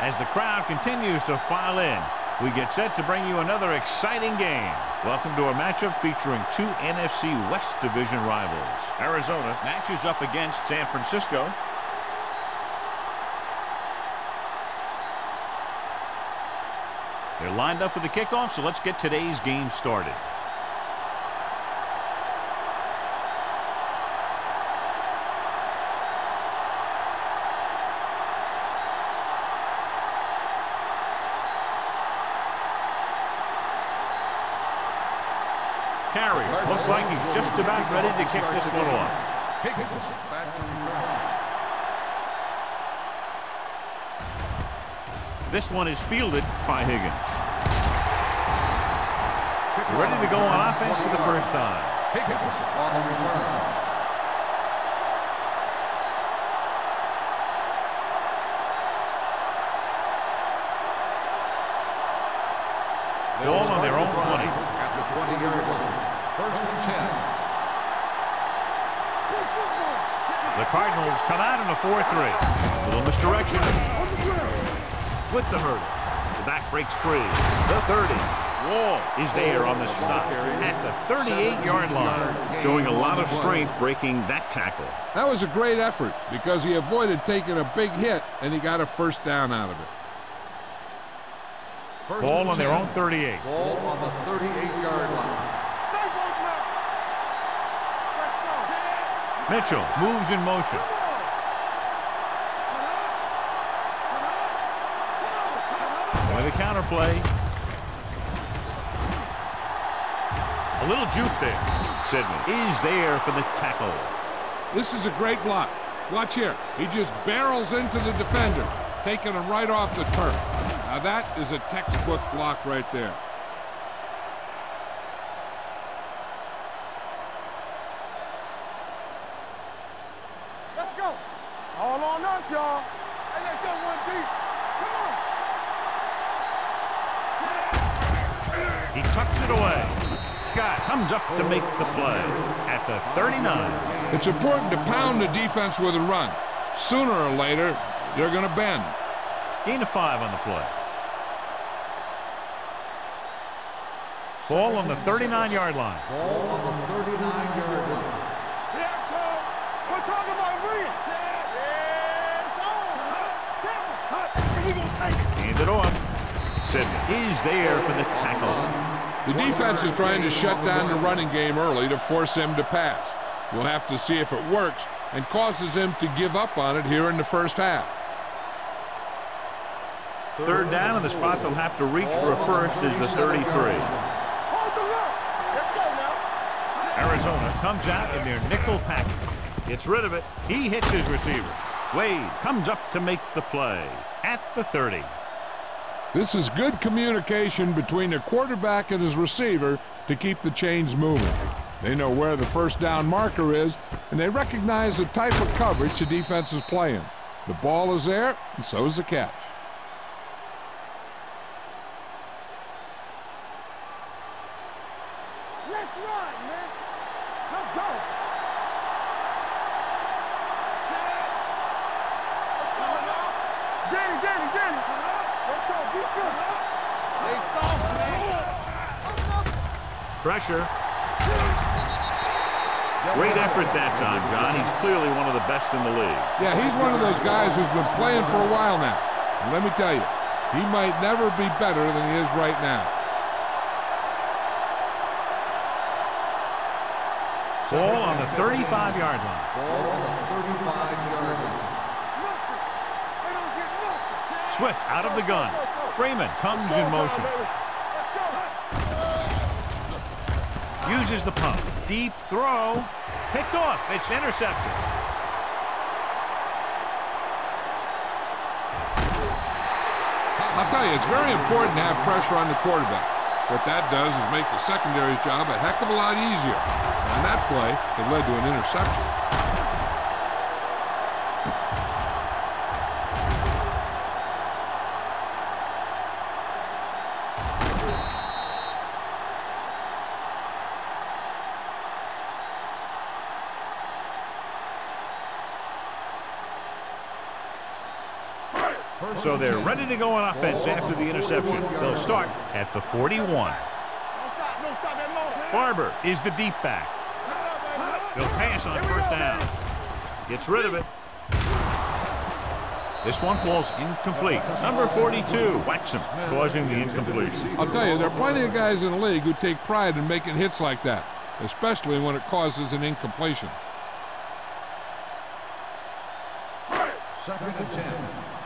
As the crowd continues to file in, we get set to bring you another exciting game. Welcome to a matchup featuring two NFC West Division rivals. Arizona matches up against San Francisco. They're lined up for the kickoff, so let's get today's game started. Carry. Looks like he's just about ready to kick this one off. This one is fielded by Higgins. Ready to go on offense for the first time. Higgins on the return. Ball on their own 20. At the 20-yard line. 1st and 10. The Cardinals come out in a 4-3. Little misdirection. With the hurdle. The back breaks free. The 30. Wall is there on the stop at the 38-yard line. Showing a lot of strength breaking that tackle. That was a great effort because he avoided taking a big hit and he got a first down out of it. Ball on their own 38. Ball on the 38-yard line. Mitchell moves in motion. With a counter play. A little juke there. Sidney is there for the tackle. This is a great block. Watch here. He just barrels into the defender, taking him right off the turf. Now that is a textbook block right there. Let's go. All on us, y'all. Hey, let's go one deep. Come on. He tucks it away. Scott comes up to make the play at the 39. It's important to pound the defense with a run. Sooner or later, they're going to bend. Gain of 5 on the play. Ball on the 39-yard line. Ball on the 39-yard line. We're talking about Williams. Hand it off. Sidney is there for the tackle. The defense is trying to shut down the running game early to force him to pass. We'll have to see if it works and causes him to give up on it here in the first half. 3rd down, and the spot they'll have to reach for a first is the 33. Arizona comes out in their nickel package. Gets rid of it. He hits his receiver. Wade comes up to make the play at the 30. This is good communication between the quarterback and his receiver to keep the chains moving. They know where the first down marker is, and they recognize the type of coverage the defense is playing. The ball is there, and so is the catch. Let's run, man. Let's go. Let's go now. Danny. Let's go. Be good. They soft, man. Pressure. Great effort that time, John. He's clearly one of the best in the league. Yeah, he's one of those guys who's been playing for a while now. And let me tell you, he might never be better than he is right now. Ball on the 35-yard line. Ball on the 35-yard line. Swift out of the gun. Freeman comes in motion. Uses the pump. Deep throw. Picked off. It's intercepted. I'll tell you, it's very important to have pressure on the quarterback. What that does is make the secondary's job a heck of a lot easier. On that play, it led to an interception. So they're ready to go on offense after the interception. They'll start at the 41. Don't stop that long. Barber is the deep back. He'll pass on first down. Gets rid of it. This one falls incomplete. Number 42, Waxham, causing the incompletion. I'll tell you, there are plenty of guys in the league who take pride in making hits like that, especially when it causes an incompletion. 2nd and 10.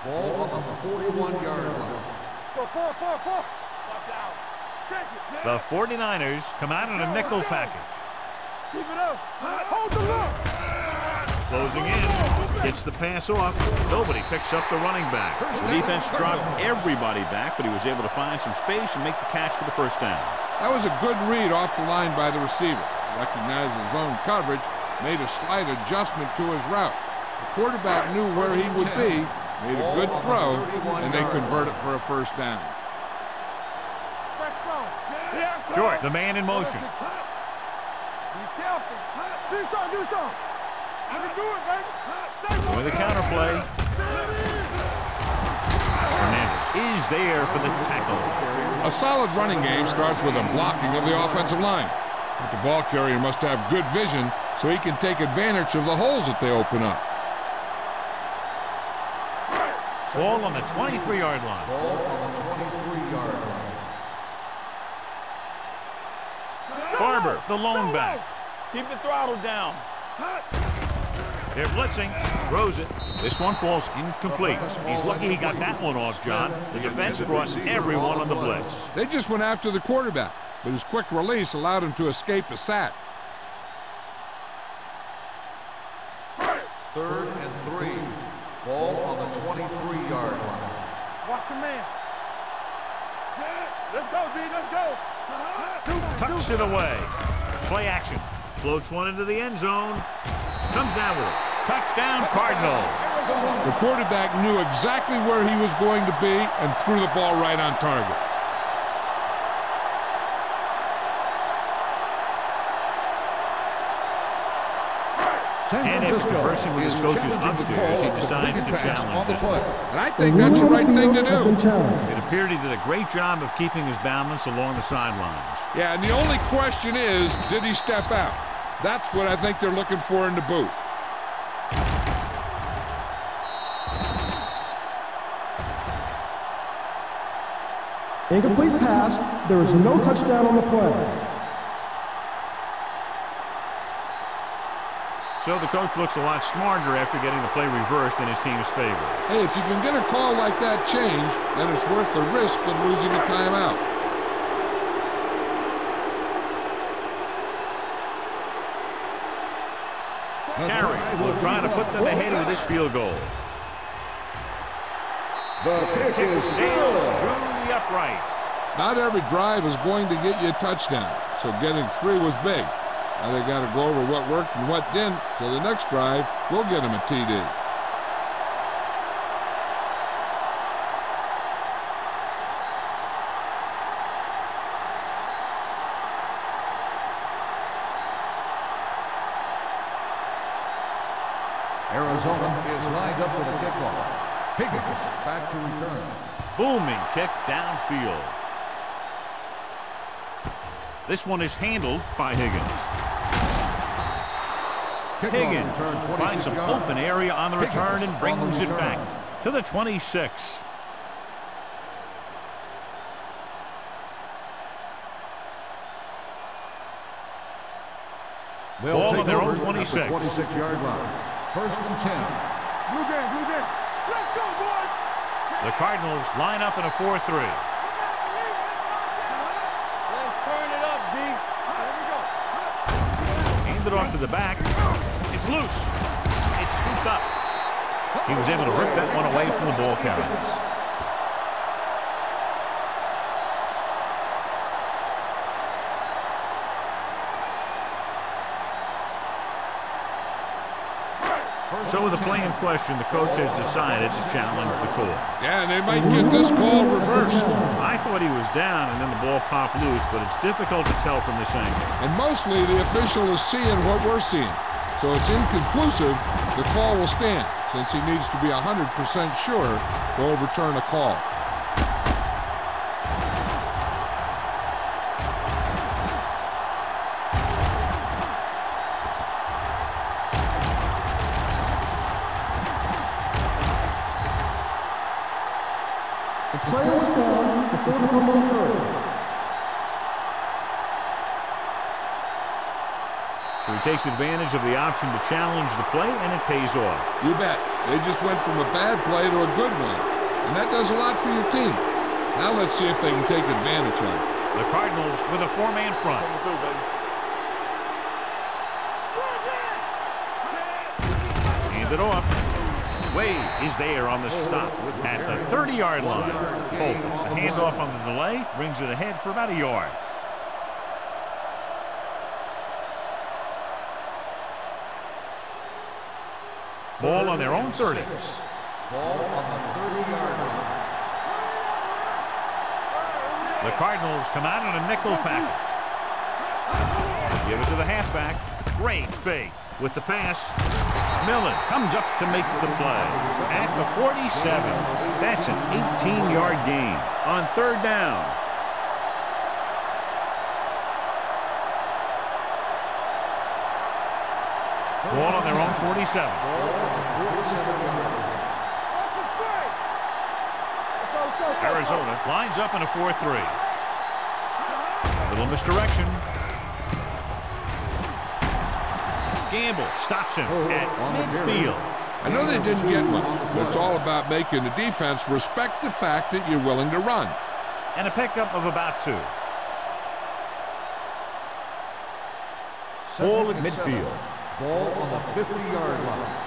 Ball on the 41-yard line. Go, 4. Watch out. Check it. The 49ers come out in a nickel package. Keep it up. Hold the look. Closing in, gets the pass off. Nobody picks up the running back. The defense dropped everybody back, but he was able to find some space and make the catch for the first down. That was a good read off the line by the receiver. Recognized his zone coverage, made a slight adjustment to his route. The quarterback knew where he would be, made a good throw, and they convert it for a first down. Short, the man in motion. Be careful. Do something. I can do it, baby. With a counterplay. Hernandez is there for the tackle. A solid running game starts with a blocking of the offensive line. But the ball carrier must have good vision so he can take advantage of the holes that they open up. Ball on the 23-yard line. Ball on the 23-yard line. Barber, the lone back. Keep the throttle down. They're blitzing, throws it. This one falls incomplete. He's lucky he got that one off, John. The defense brought everyone on the blitz. They just went after the quarterback, but his quick release allowed him to escape a sack. 3rd and 3. Ball on the 23-yard line. Watch your man. Let's go, D. Let's go. Tucks it away. Play action. Floats one into the end zone. Comes down with it. Touchdown, Cardinals. The quarterback knew exactly where he was going to be and threw the ball right on target. And after conversing with his coaches upstairs, he decided to challenge this one. And I think that's the right thing to do. It appeared he did a great job of keeping his balance along the sidelines. Yeah, and the only question is, did he step out? That's what I think they're looking for in the booth. Incomplete pass. There is no touchdown on the play. So the coach looks a lot smarter after getting the play reversed in his team's favor. Hey, if you can get a call like that changed, then it's worth the risk of losing a timeout. Carey will try to put them ahead with this field goal. The kick sails through the uprights. Not every drive is going to get you a touchdown, so getting 3 was big. Now they got to go over what worked and what didn't, so the next drive will get them a TD. Arizona is lined up for the kickoff. Higgins back to return. Booming kick downfield. This one is handled by Higgins. Higgins finds some open area on the return and brings it back to the 26. Ball on their own 26. 26-yard line. 1st and 10. Blue game. Let's go, boys. The Cardinals line up in a 4-3. Let's turn it up, D. Here we go. Handed off to the back. It's loose. It's scooped up. He was able to rip that one away from the ball carrier. So with the play in question, the coach has decided to challenge the call. Yeah, and they might get this call reversed. I thought he was down and then the ball popped loose, but it's difficult to tell from this angle. And mostly the official is seeing what we're seeing. So it's inconclusive. The call will stand. since he needs to be 100% sure to overturn a call. The player was down before the fumble occurred. So he takes advantage of the option to challenge the play, and it pays off. You bet. They just went from a bad play to a good one, and that does a lot for your team. Now let's see if they can take advantage of it. The Cardinals with a four-man front. Hand it off. Wade is there on the stop at the 30-yard line. Holt gets the handoff on the delay, brings it ahead for about a yard. Ball on their own 30. Ball on the 30-yard line. The Cardinals come out in a nickel package. Give it to the halfback. Great fake with the pass. Millen comes up to make the play at the 47. That's an 18-yard gain on third down. Ball on their own 47. Arizona lines up in a 4-3. Little misdirection. Gamble stops him at midfield. I know they didn't get much, but it's all about making the defense respect the fact that you're willing to run. And a pickup of about 2. Ball at midfield. Ball on the 50-yard line.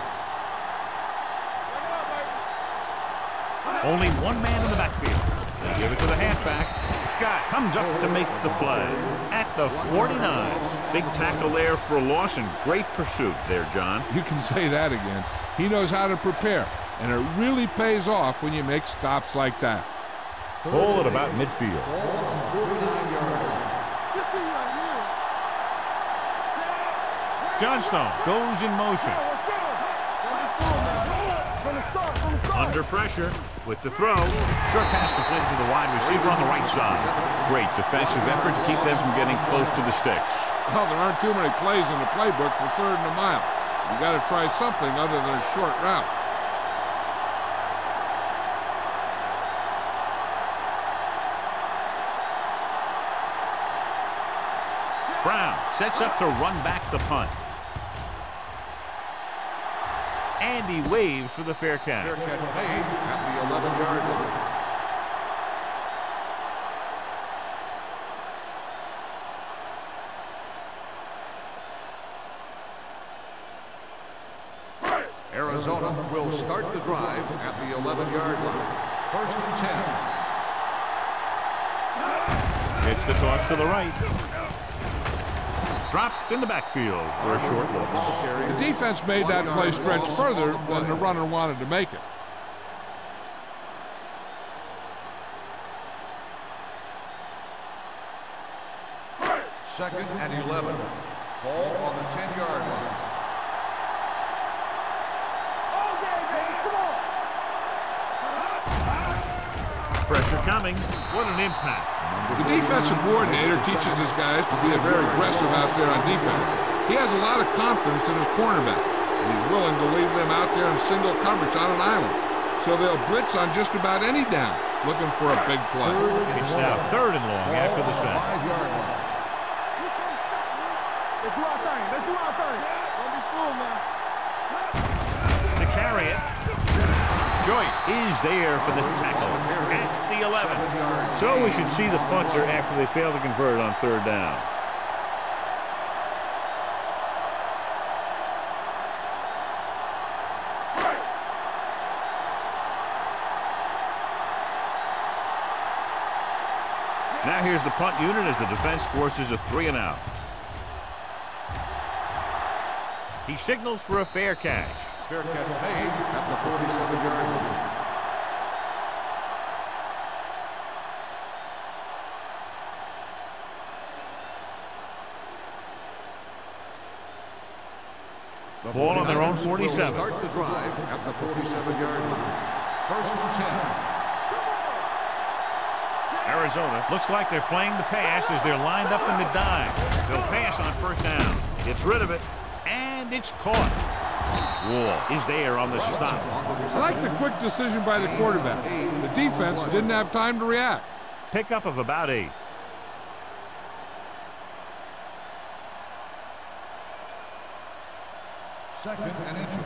Only one man in the backfield. They give it to the halfback. Scott comes up to make the play at the 49. Big tackle there for a loss and great pursuit there, John. You can say that again. He knows how to prepare, and it really pays off when you make stops like that. Ball at about midfield. Ball on the 49-yard line. Johnstone goes in motion. Under pressure with the throw. Short pass completed to the wide receiver on the right side. Great defensive effort to keep them from getting close to the sticks. Well, there aren't too many plays in the playbook for third and a mile. You got to try something other than a short route. Brown sets up to run back the punt. And he waves for the fair catch. Fair catch made at the 11-yard line. Arizona will start the drive at the 11-yard line. 1st and 10. It's the toss to the right. Dropped in the backfield for a short loss. The defense made that play stretch further than the runner wanted to make it. Second and 11. Ball on the 10-yard line. Pressure coming. What an impact. The defensive coordinator teaches his guys to be very aggressive out there on defense. He has a lot of confidence in his cornerback. He's willing to leave them out there in single coverage on an island. So they'll blitz on just about any down, looking for a big play. It's now 3rd and long after the set. 5-yard line. Let's do our thing. Let's do our thing. Don't be fooled now. To carry it. Joyce is there for the tackle at the 11. So we should see the punter after they fail to convert on 3rd down. Now here's the punt unit as the defense forces a 3-and-out. He signals for a fair catch. Fair catch made at the 47-yard line. Ball on their own 47. Start the drive at the 47-yard line. First and 10. Arizona looks like they're playing the pass as they're lined up in the dime. They'll pass on first down. Gets rid of it, and it's caught. Wall is there on the stop. I like the quick decision by the quarterback. The defense didn't have time to react. Pickup of about 8. Second and inches.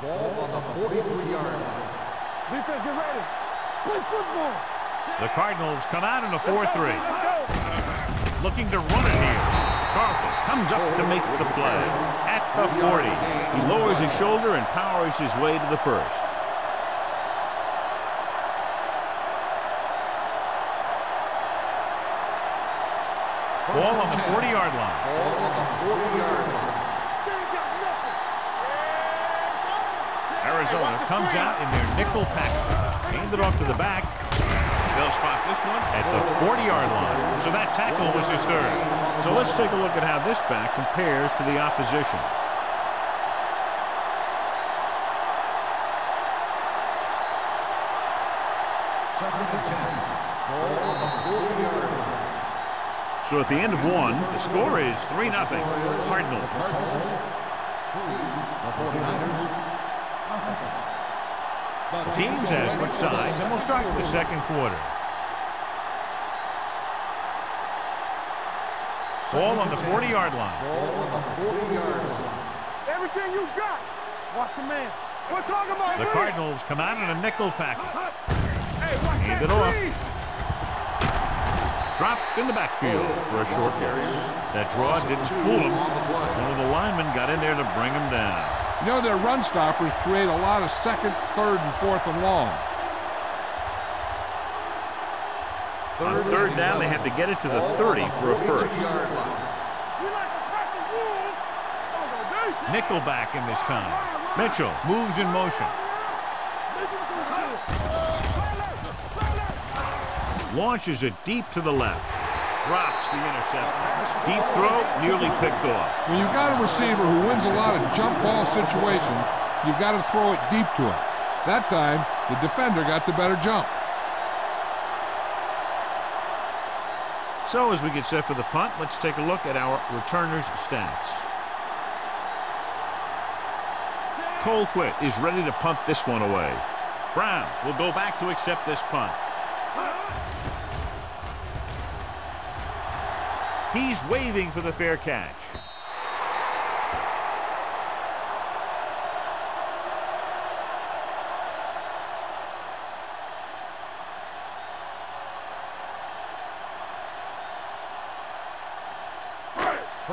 Ball on the 43-yard line. Defense, get ready. Play football. The Cardinals come out in a 4-3. Looking to run it here. Carlton comes up to make the play. At the 40. He lowers his shoulder and powers his way to the first. Ball on the 40-yard line. Ball on the 40-yard line. Arizona comes out in their nickel package. Hand it off to the back. They'll spot this one at the 40-yard line. So that tackle was his third. So let's take a look at how this back compares to the opposition. Second and 10. Ball on the 40-yard line. So at the end of one, the score is 3-0. Cardinals. The 49ers. Teams has switched sides, and we'll start the second quarter. Ball on the 40-yard line. Ball on the 40-yard line. Everything you got. Watch a man. We're talking about The Cardinals come out in a nickel package. Hey, watch Hand that it off. speed. Dropped in the backfield for a short gain. That draw didn't fool him. One of the linemen got in there to bring him down. You know, their run stoppers create a lot of second, third, and fourth and long. On third down, they had to get it to the 30 for a first. Nickelback in this time. Mitchell moves in motion. Launches it deep to the left. Drops the interception. Deep throw, nearly picked off. When you've got a receiver who wins a lot of jump ball situations, you've got to throw it deep to him. That time, the defender got the better jump. So as we get set for the punt, let's take a look at our returners' stats. Colquitt is ready to punt this one away. Brown will go back to accept this punt. He's waving for the fair catch.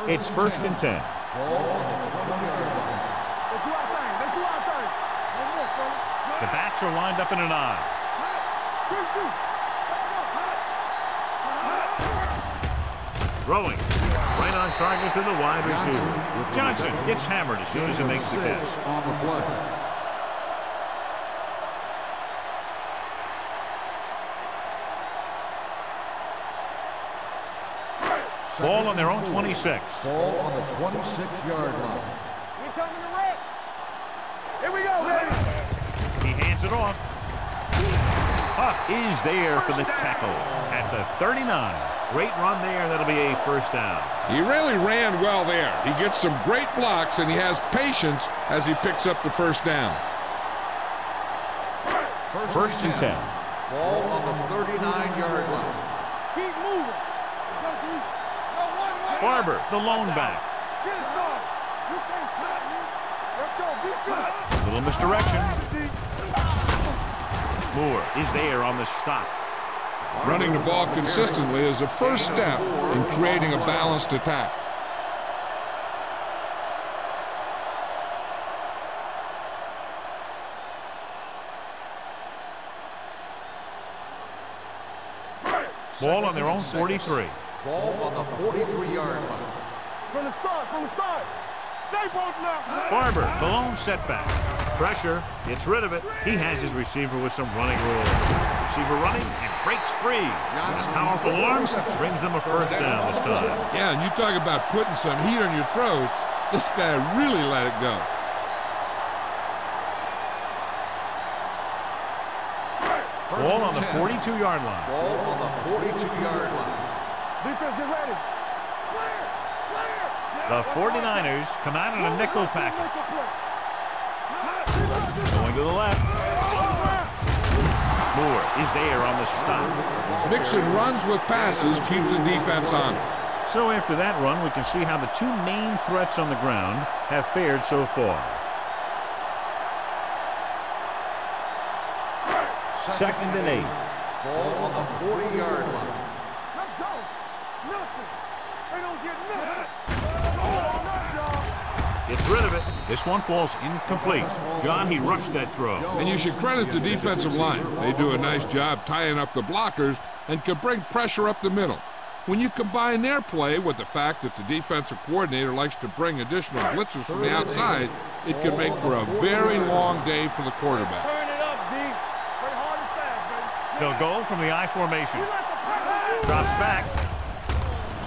It's first and 10. Ball on the 20-yard line. Let's do our thing. Let's do our thing. One more, fella. The backs are lined up in an eye. Good shoot. Throwing. Right on target to the wide receiver. Johnson gets hammered as soon as he makes the catch. On the play. Ball on their own 26. Ball on the 26-yard line. You coming to wreck? Here we go, baby. He hands it off. Huff is there for the tackle at the 39. Great run there. That'll be a first down. He really ran well there. He gets some great blocks, and he has patience as he picks up the first down. First and 10. Ball on the 39-yard line. Keep moving. Barber, the lone back. Get it started. You can't stop me. Let's go. Be good. Little misdirection. Moore is there on the stop. Running the ball consistently is the first step in creating a balanced attack. Ball on their own 43. Ball on the 43-yard line. From the start. Stay both now. Barber, the lone setback. Pressure, gets rid of it. He has his receiver with some running room. Receiver running and breaks free. With powerful arms, brings them a first down this time. Yeah, and you talk about putting some heat on your throws. This guy really let it go. Ball on the 42-yard line. Ball on the 42-yard line. Defense, get ready. Clear! The 49ers come out in a nickel package. Going to the left. Moore is there on the stop. Mixing runs with passes keeps the defense honest. So after that run, we can see how the two main threats on the ground have fared so far. Second and 8. Ball on the 40-yard line. Let's go. Nothing. They don't get nothing. Gets rid of it. This one falls incomplete. John, he rushed that throw. And you should credit the defensive line. They do a nice job tying up the blockers and can bring pressure up the middle. When you combine their play with the fact that the defensive coordinator likes to bring additional blitzers from the outside, it can make for a very long day for the quarterback. Turn it up, D. Play hard and fast, baby. They'll go from the I formation. Drops back.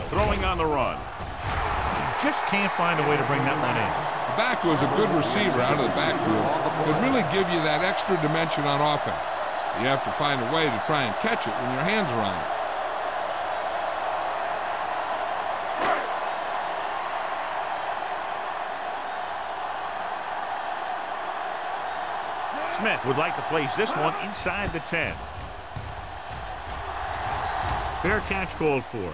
Throwing on the run. Just can't find a way to bring that one in. The back was a good receiver out of the backfield. Could really give you that extra dimension on offense. You have to find a way to try and catch it when your hands are on it. Smith would like to place this one inside the 10. Fair catch called for.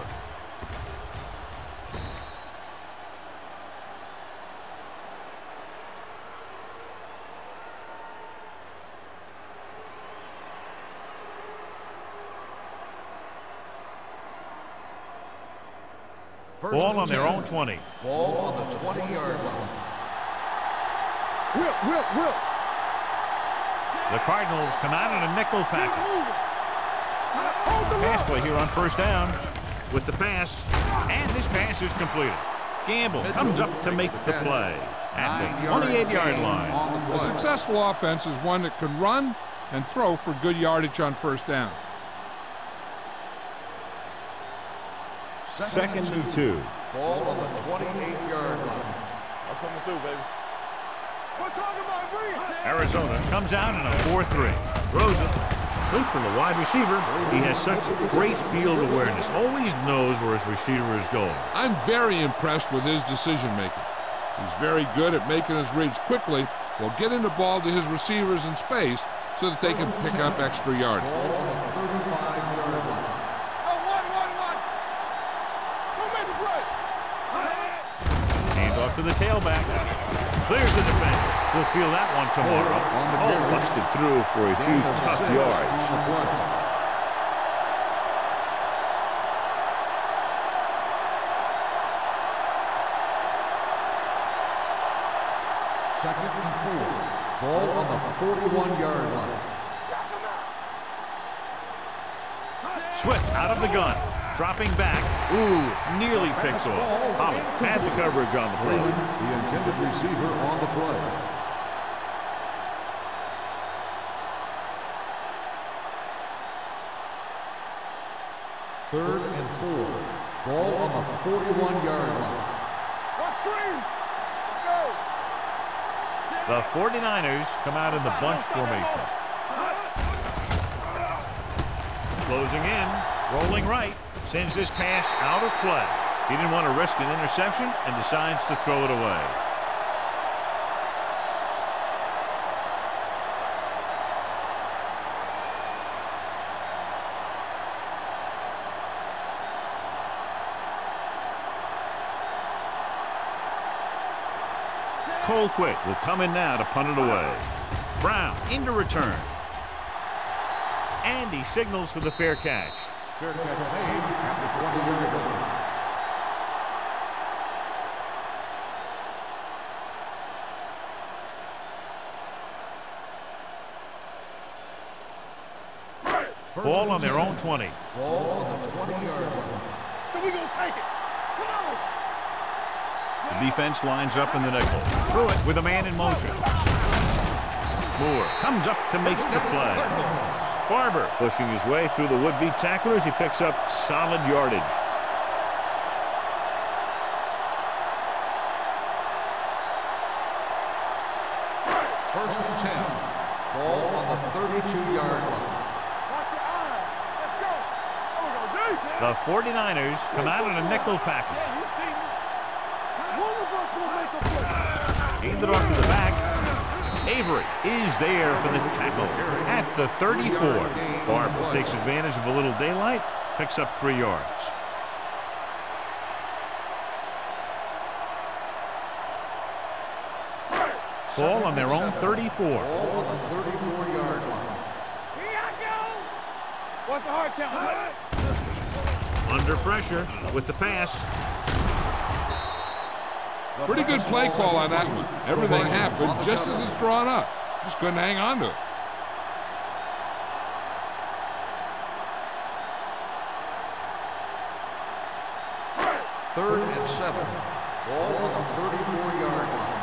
Ball on their own 20. Ball on the 20-yard line. Whip. The Cardinals come out in a nickel package. Pass play here on first down with the pass, and this pass is completed. Gamble comes up to make the play at the 28-yard line. A successful offense is one that can run and throw for good yardage on first down. Second and 2. Ball on the 28-yard line. I'm coming through, baby. We're talking about Breeze. Arizona comes out in a 4-3. Throws it. Complete from the wide receiver. He has such great field awareness. Always knows where his receiver is going. I'm very impressed with his decision-making. He's very good at making his reads quickly while getting the ball to his receivers in space so that they can pick up extra yardage. Ball on the 35-yard line. Hand off to the tailback. Clears the defender. We'll feel that one tomorrow. Oh, busted through for a few tough yards. Second and 4. Ball on the 41-yard line. Swift out of the gun. Dropping back. Ooh, nearly picked off. Holland had the coverage on the play. The intended receiver on the play. Third and 4. Ball on the 41-yard line. Let's screen. Let's go. The 49ers come out in the bunch formation. Closing in. Rolling right. Sends this pass out of play. He didn't want to risk an interception and decides to throw it away. Colquitt will come in now to punt it away. Brown into return. And he signals for the fair catch. Fair catch made at the 20-yard line. Ball on their own 20. Ball on the 20-yard line. So we gonna take it. Come on. The defense lines up in the nickel. Through it with a man in motion. Moore comes up to make the play. Barber pushing his way through the would-be tacklers. He picks up solid yardage. First and 10. Ball on the 32-yard line. Watch your eyes. Let's go. Oh, The 49ers come out in a nickel package. yeah, you see me. One of us will make a play. Handed off to the back. Avery is there for the tackle at the 34. Barber takes advantage of a little daylight, picks up 3 yards. Ball on their own 34. Ball on the 34-yard line. Here I go. What's the hard count? Under pressure with the pass. Pretty good play call on that one. Everything happened just as it's drawn up. Just couldn't hang on to it. Third and 7. Ball on the 34-yard line.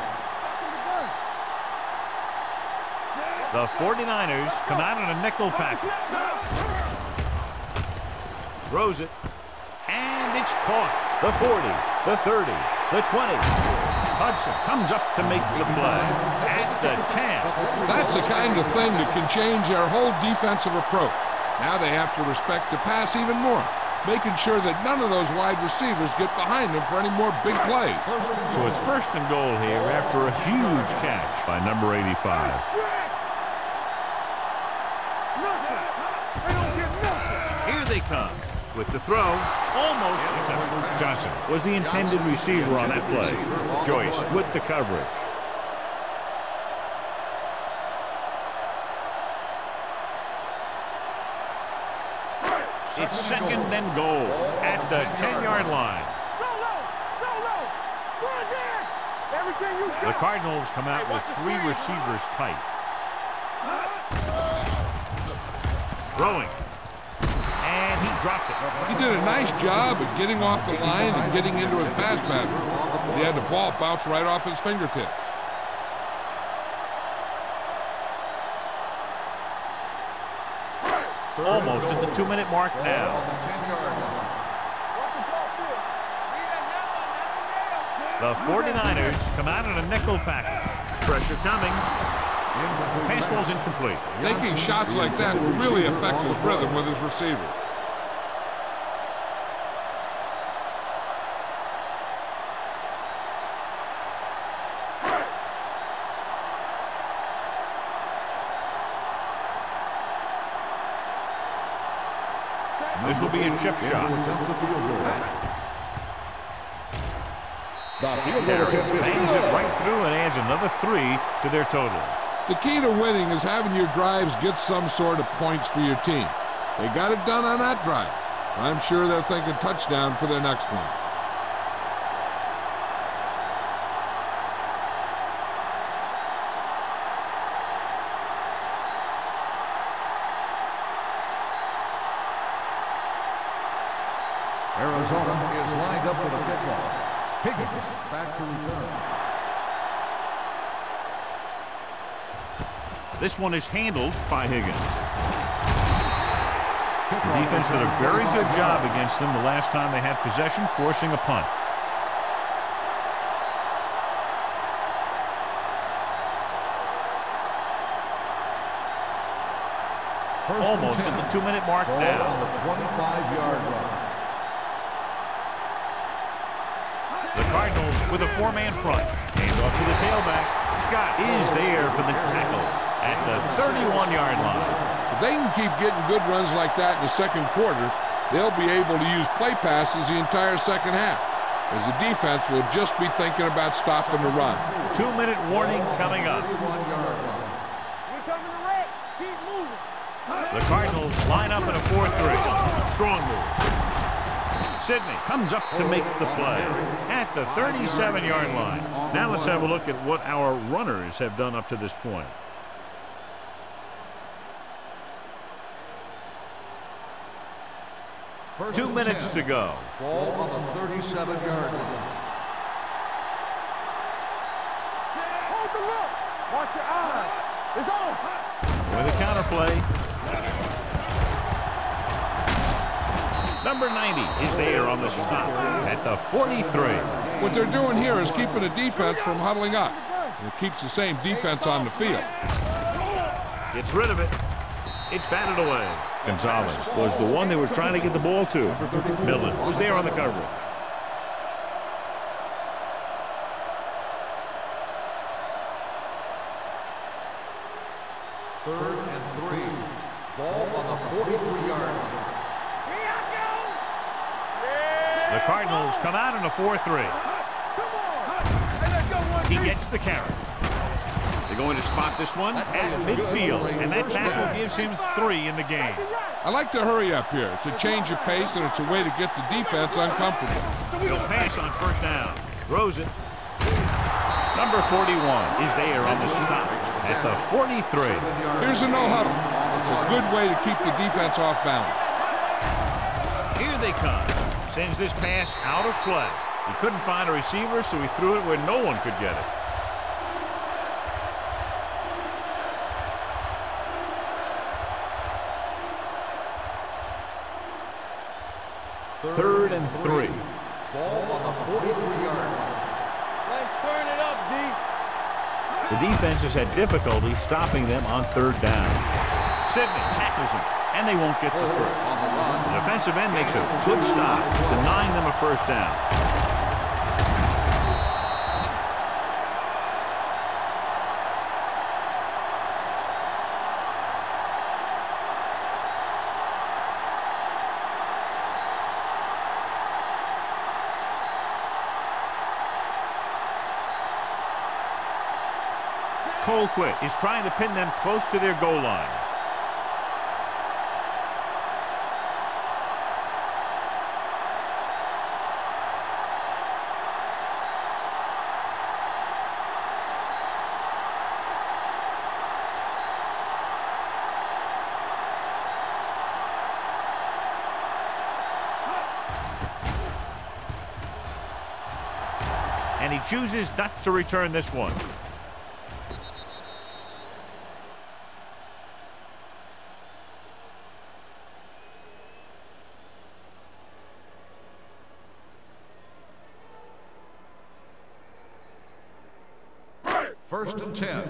The 49ers come out in a nickel package. Throws it. And it's caught. The 40, the 30, the 20. Hudson comes up to make the play at the 10. That's the kind of thing that can change their whole defensive approach. Now they have to respect the pass even more, making sure that none of those wide receivers get behind them for any more big plays. So it's first and goal here after a huge catch by number 85. Here they come with the throw. Almost intercepted. Johnson was the intended receiver on that play. Joyce with the coverage. It's second and goal at the 10-yard line. The Cardinals come out with 3 receivers tight. Throwing. And he dropped it. He did a nice job of getting off the line and getting into his pass pattern. But he had the ball bounce right off his fingertips. Almost at the 2-minute mark now. The 49ers come out in a nickel package. Pressure coming. Pass ball's incomplete. Taking shots like that will really affect his rhythm with his receiver. This will be a chip shot. Bangs it right through and adds another 3 to their total. The key to winning is having your drives get some sort of points for your team. They got it done on that drive. I'm sure they're thinking touchdown for their next one. Arizona is lined up for the kickoff. Higgins back to return. This one is handled by Higgins. The defense did a very good job against them the last time they had possession, forcing a punt. Almost at the 2-minute mark now. On the 25-yard line. The Cardinals with a 4-man front. Hands off to the tailback. Scott is there for the tackle at the 31-yard line. If they can keep getting good runs like that in the second quarter, they'll be able to use play passes the entire second half, as the defense will just be thinking about stopping the run. 2-minute warning coming up. The Cardinals line up in a 4-3. Strong move. Sidney comes up to make the play at the 37-yard line. Now let's have a look at what our runners have done up to this point. First 2 minutes 10. to go. Ball on the 37-yard line. Hold the look. Watch your eyes. It's on. With a counter play. Number 90 is there on the stop at the 43. What they're doing here is keeping the defense from huddling up. and it keeps the same defense on the field. Gets rid of it. It's batted away. Gonzalez was the one they were trying to get the ball to. Millen was there on the coverage. Third and 3. Ball on the 43-yard line. The Cardinals come out in a 4-3. He gets the carry. They're going to spot this one at midfield, and that tackle gives him 3 in the game. I like to hurry up here. It's a change of pace, and it's a way to get the defense uncomfortable. He'll pass on first down. Throws it. Number 41 is there on the stop at the 43. Here's a no huddle. It's a good way to keep the defense off balance. Here they come. Sends this pass out of play. He couldn't find a receiver, so he threw it where no one could get it. Third and 3. Ball on the 43-yard line. Let's turn it up, D. The defense has had difficulty stopping them on third down. Sidney tackles him, and they won't get the first. On the run. The defensive end makes a good stop, denying them a first down. Colquitt is trying to pin them close to their goal line. And he chooses not to return this one. First and 10.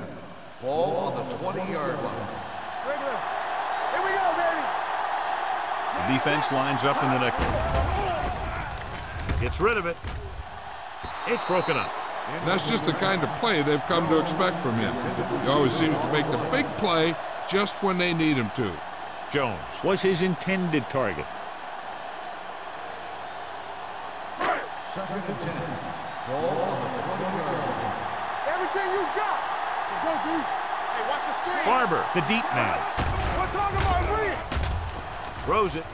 Ball on the 20-yard line. Here we go, baby. The defense lines up in the nickel. Gets rid of it. It's broken up. And that's just the kind of play they've come to expect from him. He always seems to make the big play just when they need him to. Jones was his intended target. Second and 10. Ball on the 20-yard line. Everything you got. Let's go, D. Hey, watch the screen. Barber, the deep man. We're talking about read. Throws it.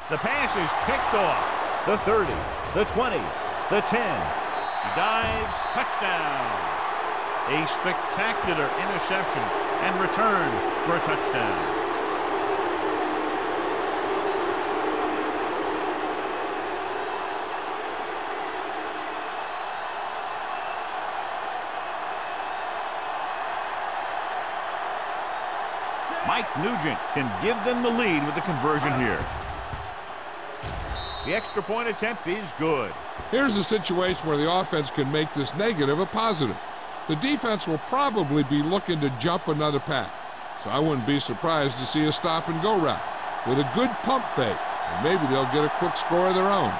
The pass is picked off. The 30, the 20, the 10. He dives, touchdown. A spectacular interception and return for a touchdown. Mike Nugent can give them the lead with the conversion here. The extra point attempt is good. Here's a situation where the offense can make this negative a positive. The defense will probably be looking to jump another pack, so I wouldn't be surprised to see a stop-and-go route with a good pump fake, and maybe they'll get a quick score of their own.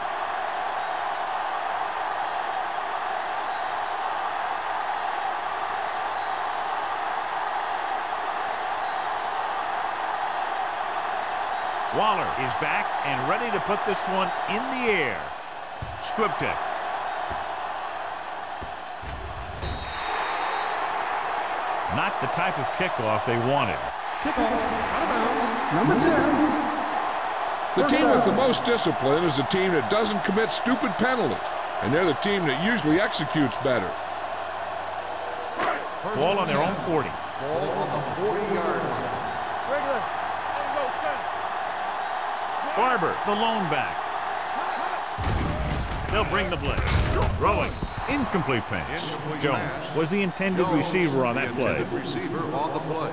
Waller is back and ready to put this one in the air. Squib kick. Not the type of kickoff they wanted. Kickoff, out of bounds, number 10. The team with the most discipline is the team that doesn't commit stupid penalties, and they're the team that usually executes better. Ball on their own 40. Ball on the 40-yard line. Regular. Let's go, son. Barber, the lone back. They'll bring the blitz. Throwing. Incomplete pass. Incomplete Jones pass. was the intended Jones, receiver on that the play. intended receiver on the play.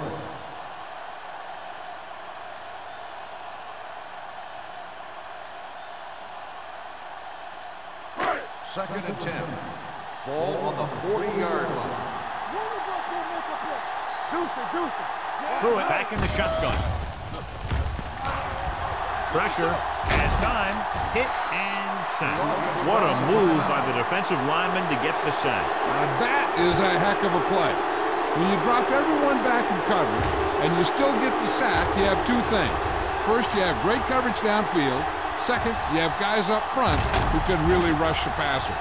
Second and 10. Ball on the 40-yard line. Threw it back in the shotgun. Pressure, has time, hit and sack. What a move by the defensive lineman to get the sack. Now that is a heck of a play. When you drop everyone back in coverage and you still get the sack, you have two things. First, you have great coverage downfield. Second, you have guys up front who can really rush the passer.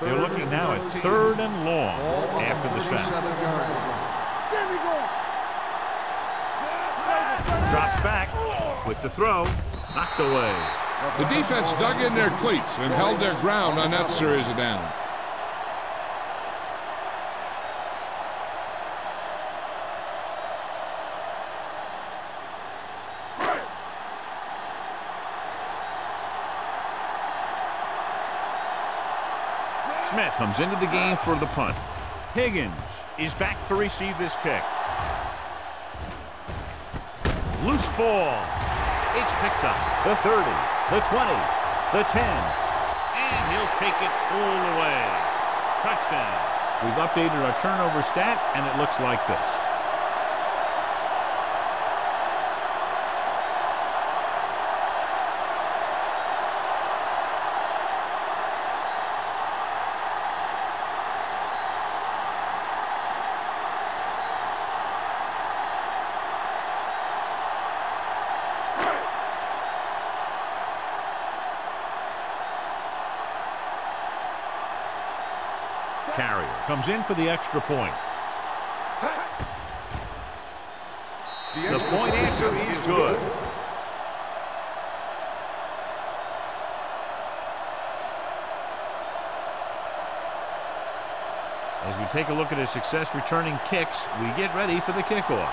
They're looking now at 3rd and long after the sack. Drops back with the throw, knocked away. The defense dug in their cleats and held their ground on that series of downs. Smith comes into the game for the punt. Higgins is back to receive this kick. Loose ball. It's picked up. The 30, the 20, the 10. And he'll take it all the way. Touchdown. We've updated our turnover stat, and it looks like this. Carrier comes in for the extra point. The point answer is good. As we take a look at his success returning kicks, we get ready for the kickoff.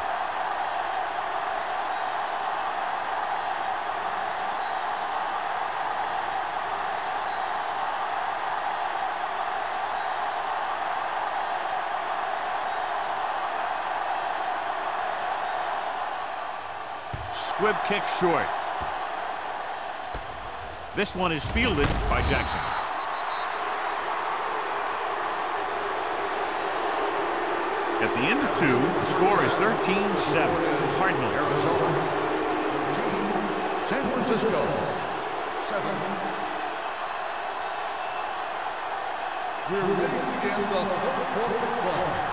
Squib kick short. This one is fielded by Jackson. At the end of 2, the score is 13-7. Cardinals. Arizona 13, San Francisco 7. We're ready to begin the 4th quarter of play.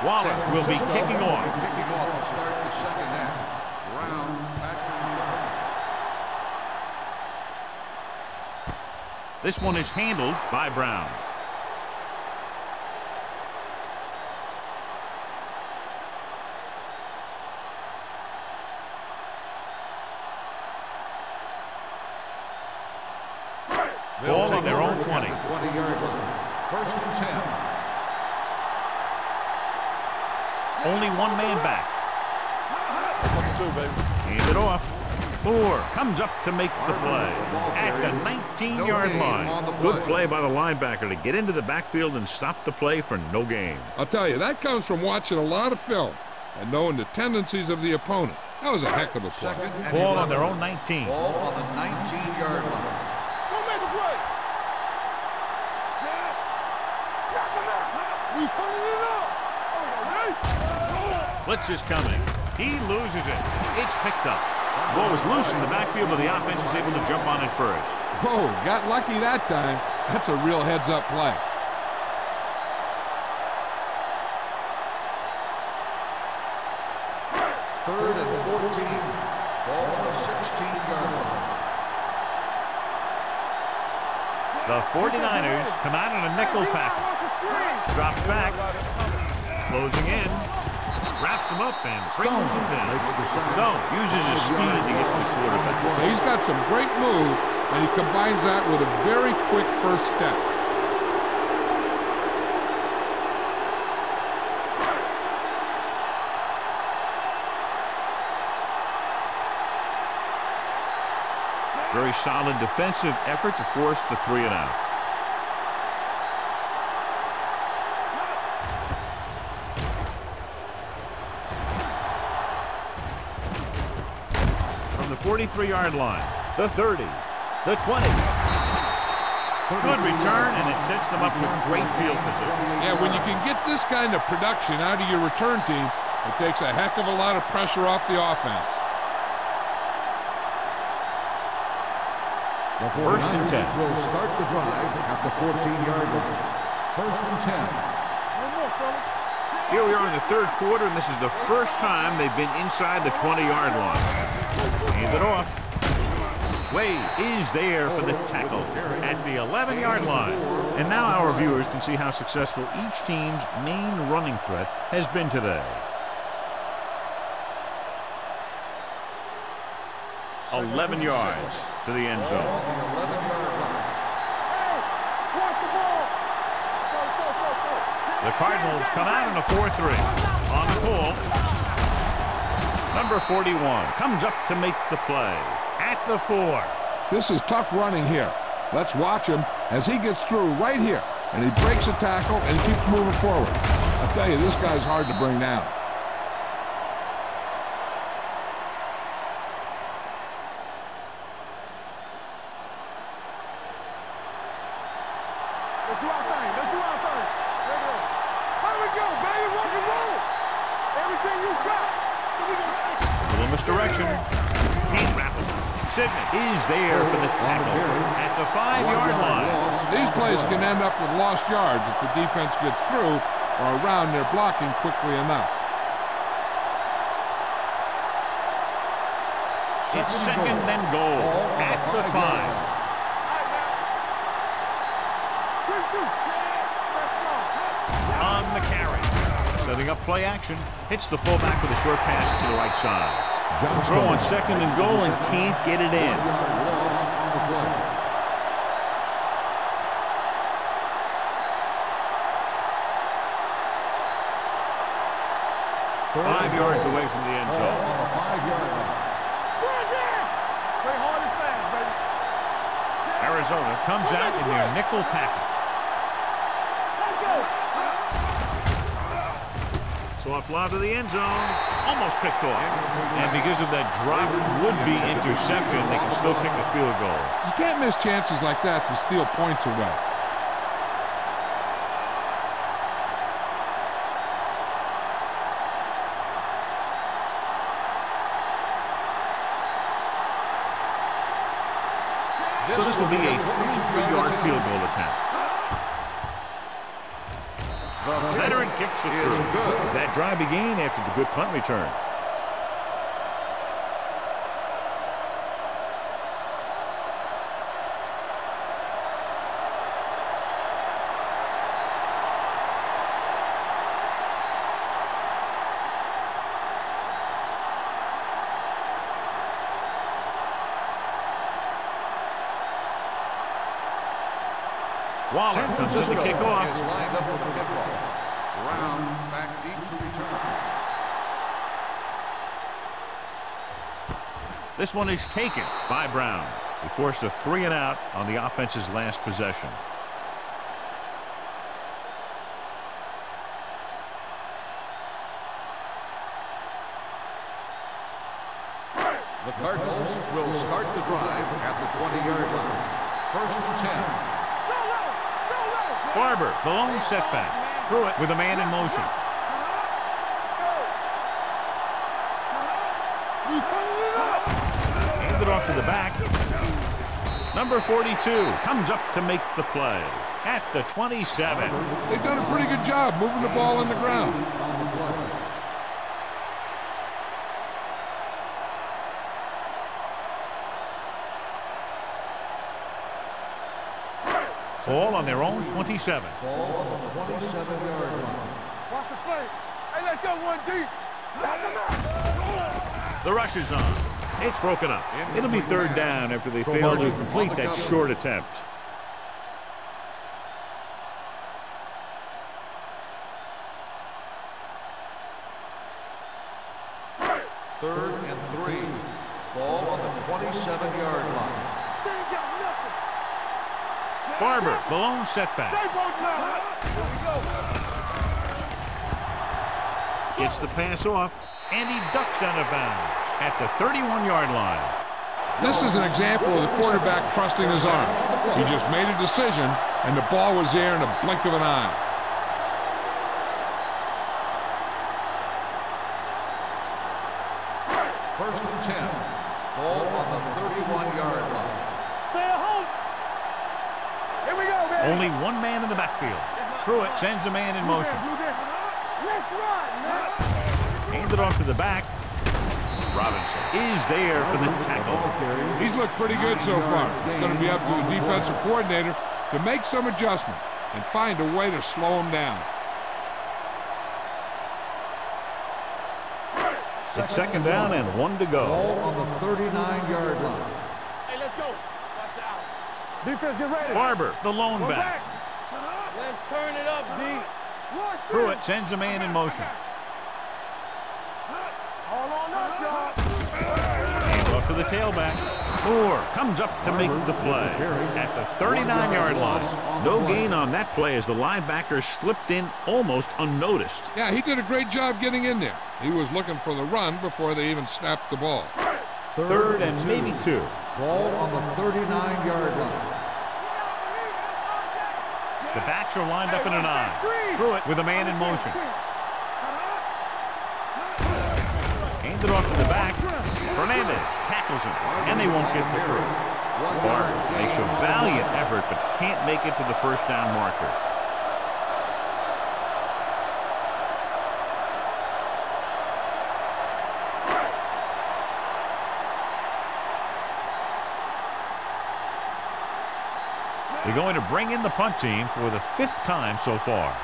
Waller will be kicking off. Kicking off to start the second half. Brown back to return. This one is handled by Brown. Ball on their own 20. 20-yard line. 1st and 10. Only one man back. Hand it off. Moore comes up to make the play at the 19-yard line. Good play by the linebacker to get into the backfield and stop the play for no gain. I'll tell you, that comes from watching a lot of film and knowing the tendencies of the opponent. That was a heck of a play. Ball on their own 19. Ball on the 19-yard line. Don't make a play. We turning it up. Blitz is coming. He loses it. It's picked up. Ball was loose in the backfield, but the offense is able to jump on it first. Whoa, got lucky that time. That's a real heads-up play. Third and 14. Ball on the 16-yard line. The 49ers come out in a nickel package. Drops back. Closing in. Wraps him up and brings him down. Stone uses his speed to get to the quarterback. He's got some great moves, and he combines that with a very quick first step. Very solid defensive effort to force the 3 and out. From the 43-yard line, the 30, the 20. Good return, and it sets them up with great field position. Yeah, when you can get this kind of production out of your return team, it takes a heck of a lot of pressure off the offense. The 1st and 10. Will start the drive at the 14-yard line. 1st and 10. One more, fellas. Here we are in the 3rd quarter, and this is the first time they've been inside the 20-yard line. Hand it off. Wade is there for the tackle at the 11-yard line. And now our viewers can see how successful each team's main running threat has been today. 11 yards to the end zone. The Cardinals come out in a 4-3. On the pull. Number 41 comes up to make the play at the 4. This is tough running here. Let's watch him as he gets through right here. And he breaks a tackle and he keeps moving forward. I tell you, this guy's hard to bring down. Let's do our thing. Let's do our thing. Here we go, baby. Rock and roll. Everything you got. So we gonna take it. Little misdirection. Can't wrap him. Signet is there for the tackle at the 5-yard line. These plays can end up with lost yards if the defense gets through or around their blocking quickly enough. It's 2nd and goal at the 5. Quick shoot. Let's go. On the carry. Setting up play action. Hits the fullback with a short pass to the right side. Throw on 2nd and goal and can't get it in. Loss on the play. Five yards away from the end zone. On the 5-yard line. Play hard and fast, baby. Arizona comes out in their nickel package. Let's go. Soft lob to the end zone. Almost picked off. And because of that drop would-be interception, they can still kick a field goal. You can't miss chances like that to steal points away. So this will be a 23-yard field goal attempt. The veteran kicks it through. That drive began after the good punt return. Waller comes in to kick off. Is lined up for the kickoff. Brown back deep to return. This one is taken by Brown. He forced a 3 and out on the offense's last possession. The Cardinals will start the drive at the 20-yard line. 1st and 10. Barber, the lone setback. Through it with a man in motion. Handed off to the back. Number 42 comes up to make the play at the 27. They've done a pretty good job moving the ball on the ground. Ball on their own 27. Ball on the 27-yard line. Watch the play. Hey, let's go one deep. The rush is on. It's broken up. It'll be 3rd down after they failed to complete that short attempt. Third and 3. Ball on the 27-yard line. Barber, the lone setback. Gets the pass off, and he ducks out of bounds at the 31-yard line. This is an example of the quarterback trusting his arm. He just made a decision, and the ball was there in a blink of an eye. First and 10. Ball on the 31-yard line. Stay at home. Here we go, man. Only one man in the backfield. Pruitt sends a man in motion. Let's run, man. Hand it off to the back. Robinson is there for the tackle. He's looked pretty good so far. It's going to be up to the defensive coordinator to make some adjustment and find a way to slow him down. It's second down and 1 to go. Ball on the 39-yard line. Hey, let's go. Watch out. Defense, get ready. Barber, the lone One back. Let's turn it up, D. Pruitt sends a man in motion. All on us, y'all. Hand off to the tailback. Moore comes up to make the play at the 39-yard line. No gain on that play as the linebacker slipped in almost unnoticed. Yeah, he did a great job getting in there. He was looking for the run before they even snapped the ball. Third and maybe 2. Ball on the 39-yard line. The backs are lined up in an eye. Pruitt with a man in motion. Hand it off to the back. Fernandez tackles him, and they won't get the first. Barber makes a valiant effort, but can't make it to the first down marker. They're going to bring in the punt team for the 5th time so far.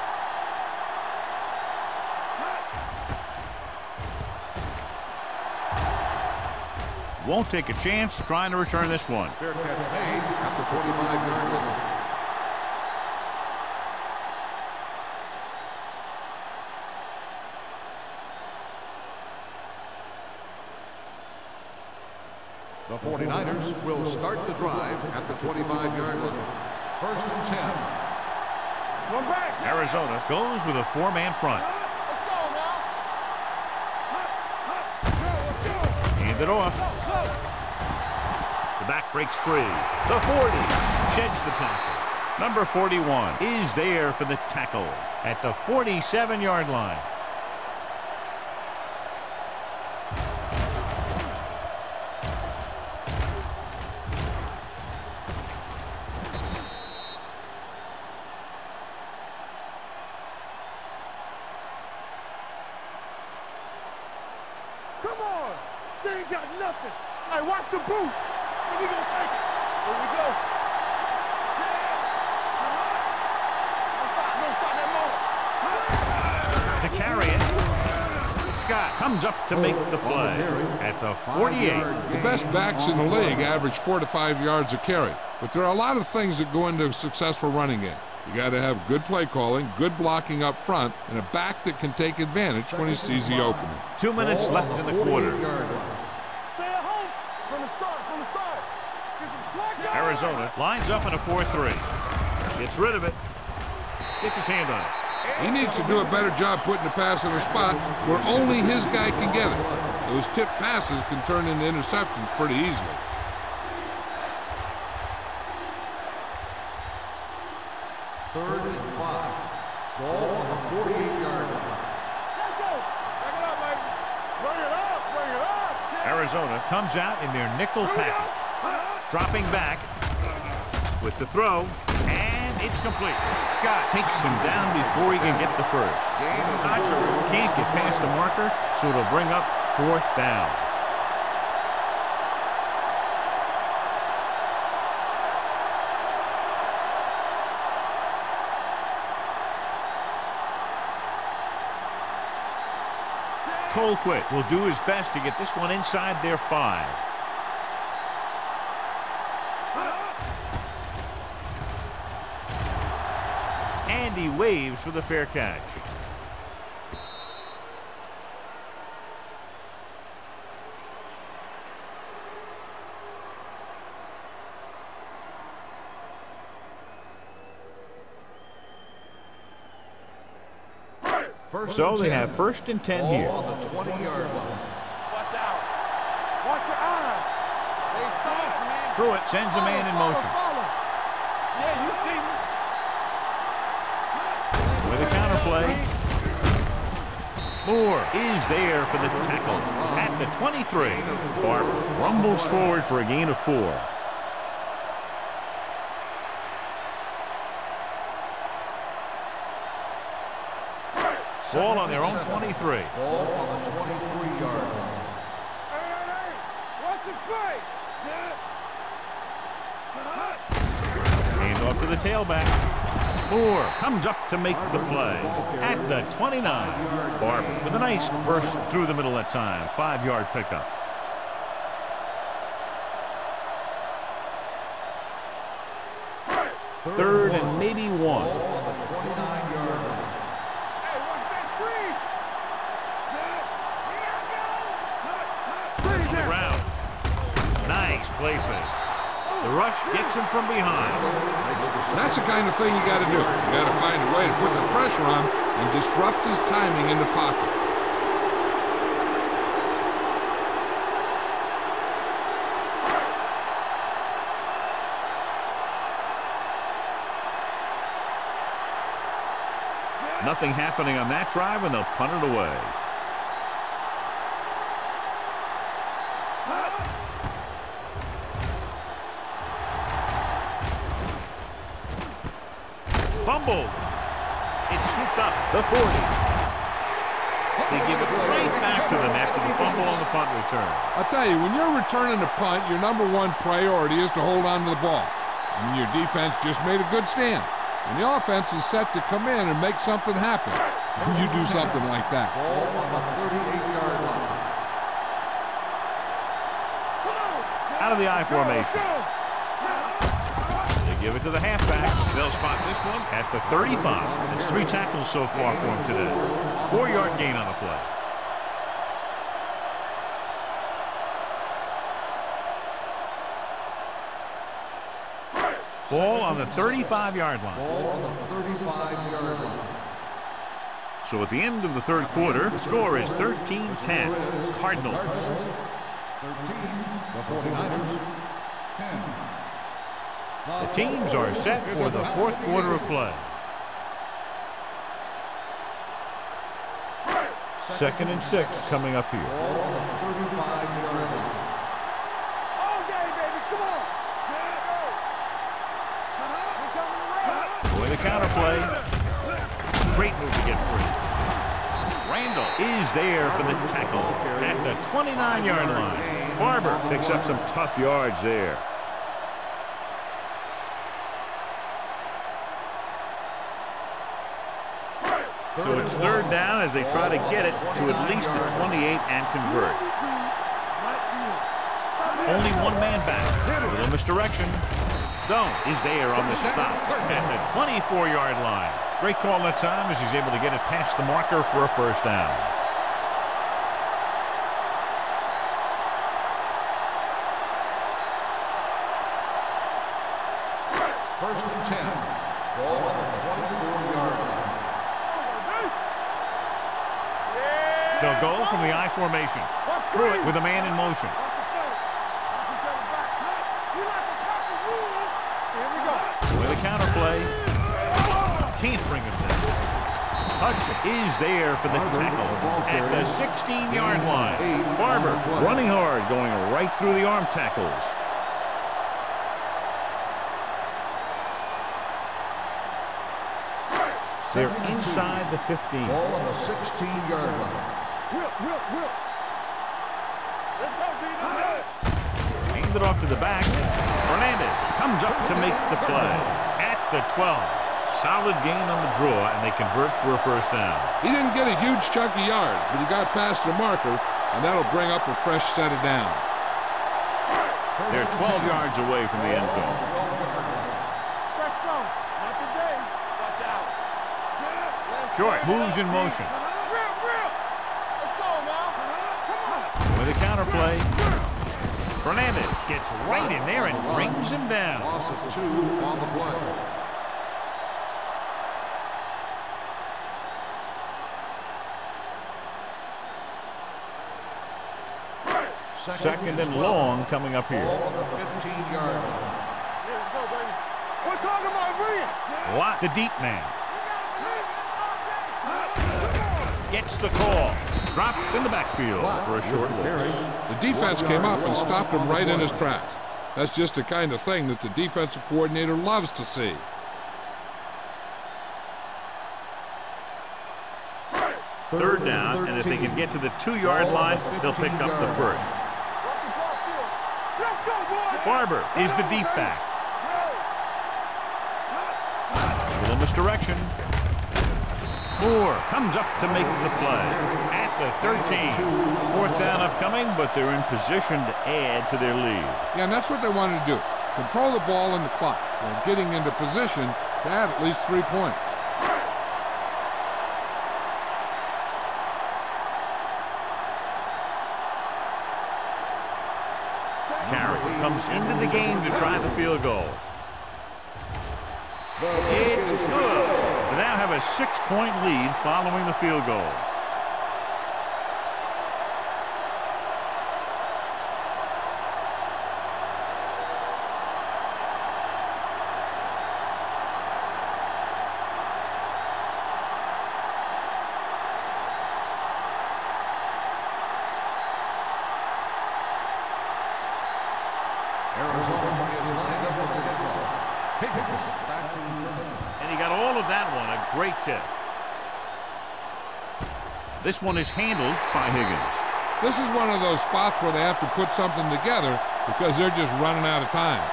Won't take a chance trying to return this one. Fair catch made at the 25-yard line. The 49ers will start the drive at the 25-yard line. First and 10. One back. Arizona goes with a 4-man front. Let's go now. Hand it off. The back breaks free. The 40 sheds the tackle. Number 41 is there for the tackle at the 47-yard line. Come on. They ain't got nothing. Hey, watch the boot. So we gonna take it. Here we go. Don't stop that To carry it, Scott comes up to make the play at the 48. The best backs in the league average 4 to 5 yards a carry. But there are a lot of things that go into a successful running game. You got to have good play calling, good blocking up front, and a back that can take advantage when he sees the opening. 2 minutes left in the quarter. Stay at home from the start. Get some slack down. Arizona lines up in a 4-3. Gets rid of it. Gets his hand on it. He needs to do a better job putting the pass in a spot where only his guy can get it. Those tip passes can turn into interceptions pretty easily. Third and 5. Ball on the 48-yard line. Let's go. Bring it up, baby. Bring it up. Arizona comes out in their nickel package. Dropping back with the throw, and it's complete. Scott takes him down before he can get the first. Archer can't get past the marker, so it'll bring up 4th down. Colquitt will do his best to get this one inside their 5. And he waves for the fair catch. So they have 1st and 10 here. On the 20-yard line. Watch out. Watch your eyes. They soft, man. Pruitt sends a man in motion. Follow. Yeah, you see me. With a counter play. Moore is there for the tackle at the 23. Barber rumbles forward for a gain of 4. Ball on their own 23. Ball on the 23-yard line. Hey. Watch the play. Hand off to the tailback. Moore comes up to make the play at the 29. Barber with a nice burst through the middle that time. 5-yard pickup. Third and maybe 1. Ball on the 29-yard line. Hey, watch that screen. On the ground. Nice play fake. The rush gets him from behind. That's the kind of thing you got to do. You got to find a way to put the pressure on and disrupt his timing in the pocket. Nothing happening on that drive, and they'll punt it away. Fumbled. It's scooped up. The 40. They give it right back to them after the fumble on the punt return. I'll tell you, when you're returning a punt, your #1 priority is to hold on to the ball. And your defense just made a good stand. And the offense is set to come in and make something happen. And you do something like that. Ball on the 38-yard line. Out of the I formation. They give it to the halfback. They'll spot this one at the 35. It's 3 tackles so far for him today. 4-yard gain on the play. Ball on the 35-yard line. Ball on the 35-yard line. So at the end of the 3rd quarter, the score is 13-10. Cardinals. 13, the 49ers, 10. The teams are set for the 4th quarter of play. 2nd and 6 coming up here. Ball on the 35-yard line. All day, baby. Come on. With a counter play. Great move to get free. Randall is there for the tackle at the 29-yard line. Barber picks up some tough yards there. So it's 3rd down as they try to get it to at least the 28 and convert. Only one man back. A little misdirection. Stone is there on the stop at the 24-yard line. Great call that time as he's able to get it past the marker for a 1st down. First and 10. Ball on the 24-yard line. They'll go from the I formation. Pruitt with a man in motion. With a counter play. Can't bring him down. Hudson is there for the tackle at the 16-yard line. Barber running hard, going right through the arm tackles. They're inside the 15. Ball on the 16-yard line. Hand it off to the back. Hernandez comes up to make the play at the 12. Solid gain on the draw, and they convert for a 1st down. He didn't get a huge chunk of yards, but he got past the marker, and that'll bring up a fresh set of downs. They're 12 yards away from the end zone. Short moves in motion. Let's go now. Come on. With a counter play. Hernandez gets right in there and brings him down. Loss of 2 on the play. Second and long coming up here. Ball on the 15-yard line. Let's go, baby. We're talking about brilliant. Lock the deep man. Gets the call. Dropped in the backfield for a short loss. The defense came up and stopped him right in his tracks. That's just the kind of thing that the defensive coordinator loves to see. Third down, and if they can get to the 2-yard line, they'll pick up the first. Let's go, boys. Barber is the deep back. A little misdirection. Moore comes up to make the play at the 13. Fourth down upcoming, but they're in position to add to their lead. Yeah, and that's what they wanted to do. Control the ball and the clock while getting into position to add at least 3 points. Carey comes into the game to try the field goal. It's good. They now have a 6-point lead following the field goal. Arizona is lined up for the kickoff. Higgins back to return. And he got all of that one. A great kick. This one is handled by Higgins. This is one of those spots where they have to put something together because they're just running out of time.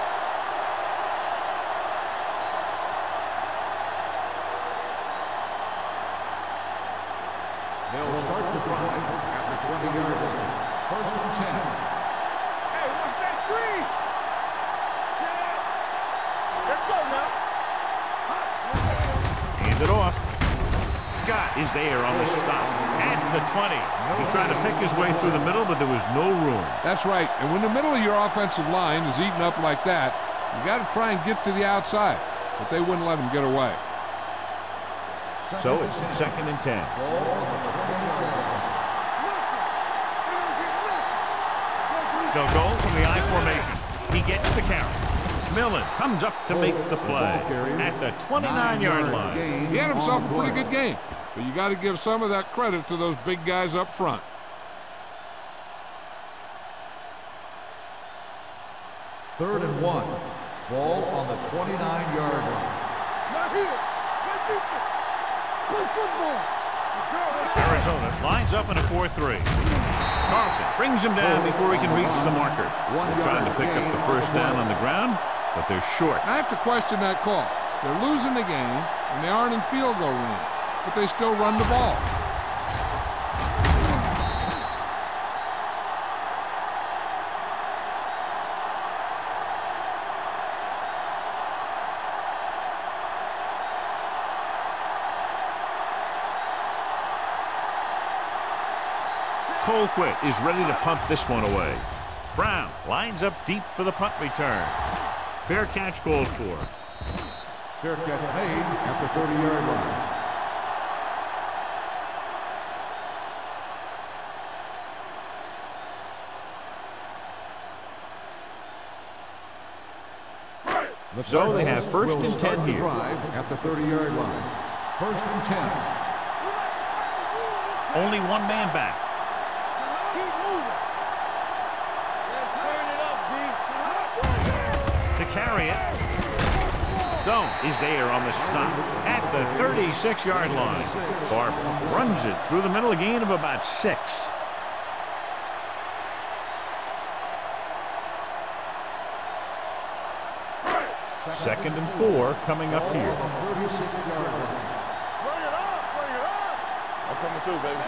They'll start the drive at the 20-yard line. First and 10. Hey, watch that screen. Let's go now. Hand it off. Scott is there on the stop at the 20. He tried to pick his way through the middle, but there was no room. That's right. And when the middle of your offensive line is eaten up like that, you got to try and get to the outside. But they wouldn't let him get away. So it's second and 10. They'll go from the I formation. He gets the carry. Millen comes up to make the play at the 29-yard line. He had himself a pretty good game, but you got to give some of that credit to those big guys up front. Third and 1. Ball on the 29-yard line. Not here. Let's do it. Play football. Arizona lines up in a 4-3. Carlton brings him down before he can reach the marker. They're trying to pick up the first down on the ground, but they're short. I have to question that call. They're losing the game, and they aren't in field goal range, but they still run the ball. Colquitt is ready to punt this one away. Brown lines up deep for the punt return. Fair catch called for. Fair catch made at the 30-yard line. So they have first and 10 here. Drive at the 30-yard line. First and 10. Only one man back. Keep moving. Let's turn it up, D. To carry it. Stone is there on the stop at the 36-yard line. Barber runs it through the middle, a gain of about 6. Second and 4 coming up here. 36-yard line. Bring it up. Bring it up. I'm coming through, baby.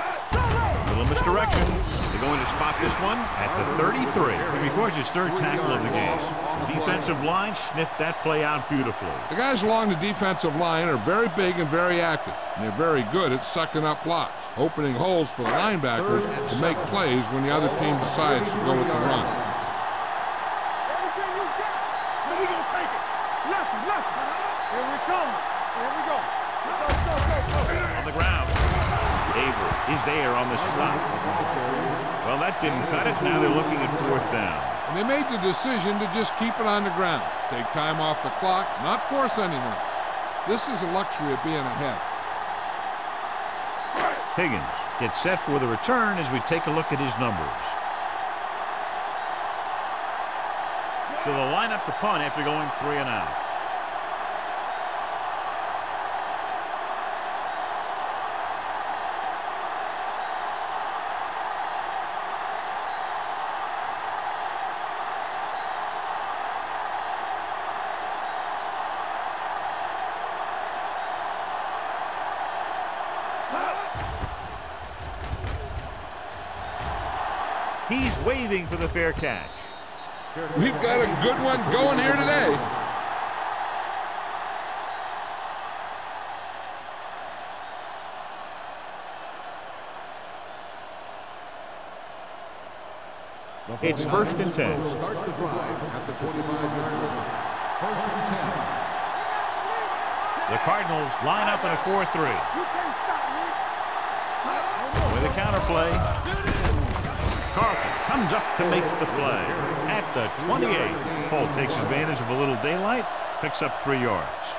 Little misdirection. They're going to spot this one at the 33. He records his third tackle of the game. The defensive line sniffed that play out beautifully. The guys along the defensive line are very big and very active, and they're very good at sucking up blocks, opening holes for the linebackers to make plays when the other team decides to go with the run. Everything you got. So we gonna take it. Lefty, lefty. Here we come. Here we go. Go, go, go, go. On the ground. A Avery is there on the stop. Well, that didn't cut it. Now they're looking at 4th down. And they made the decision to just keep it on the ground. Take time off the clock, not force anything. This is the luxury of being ahead. Higgins gets set for the return as we take a look at his numbers. So they'll line up the punt after going 3 and out. He's waving for the fair catch. We've got a good one going here today. It's 1st and 10. Start the drive at the 25-yard line. 1st and 10. The Cardinals line up in a 4-3. With a counterplay. Carlton comes up to make the play at the 28. Holt takes advantage of a little daylight, picks up 3 yards.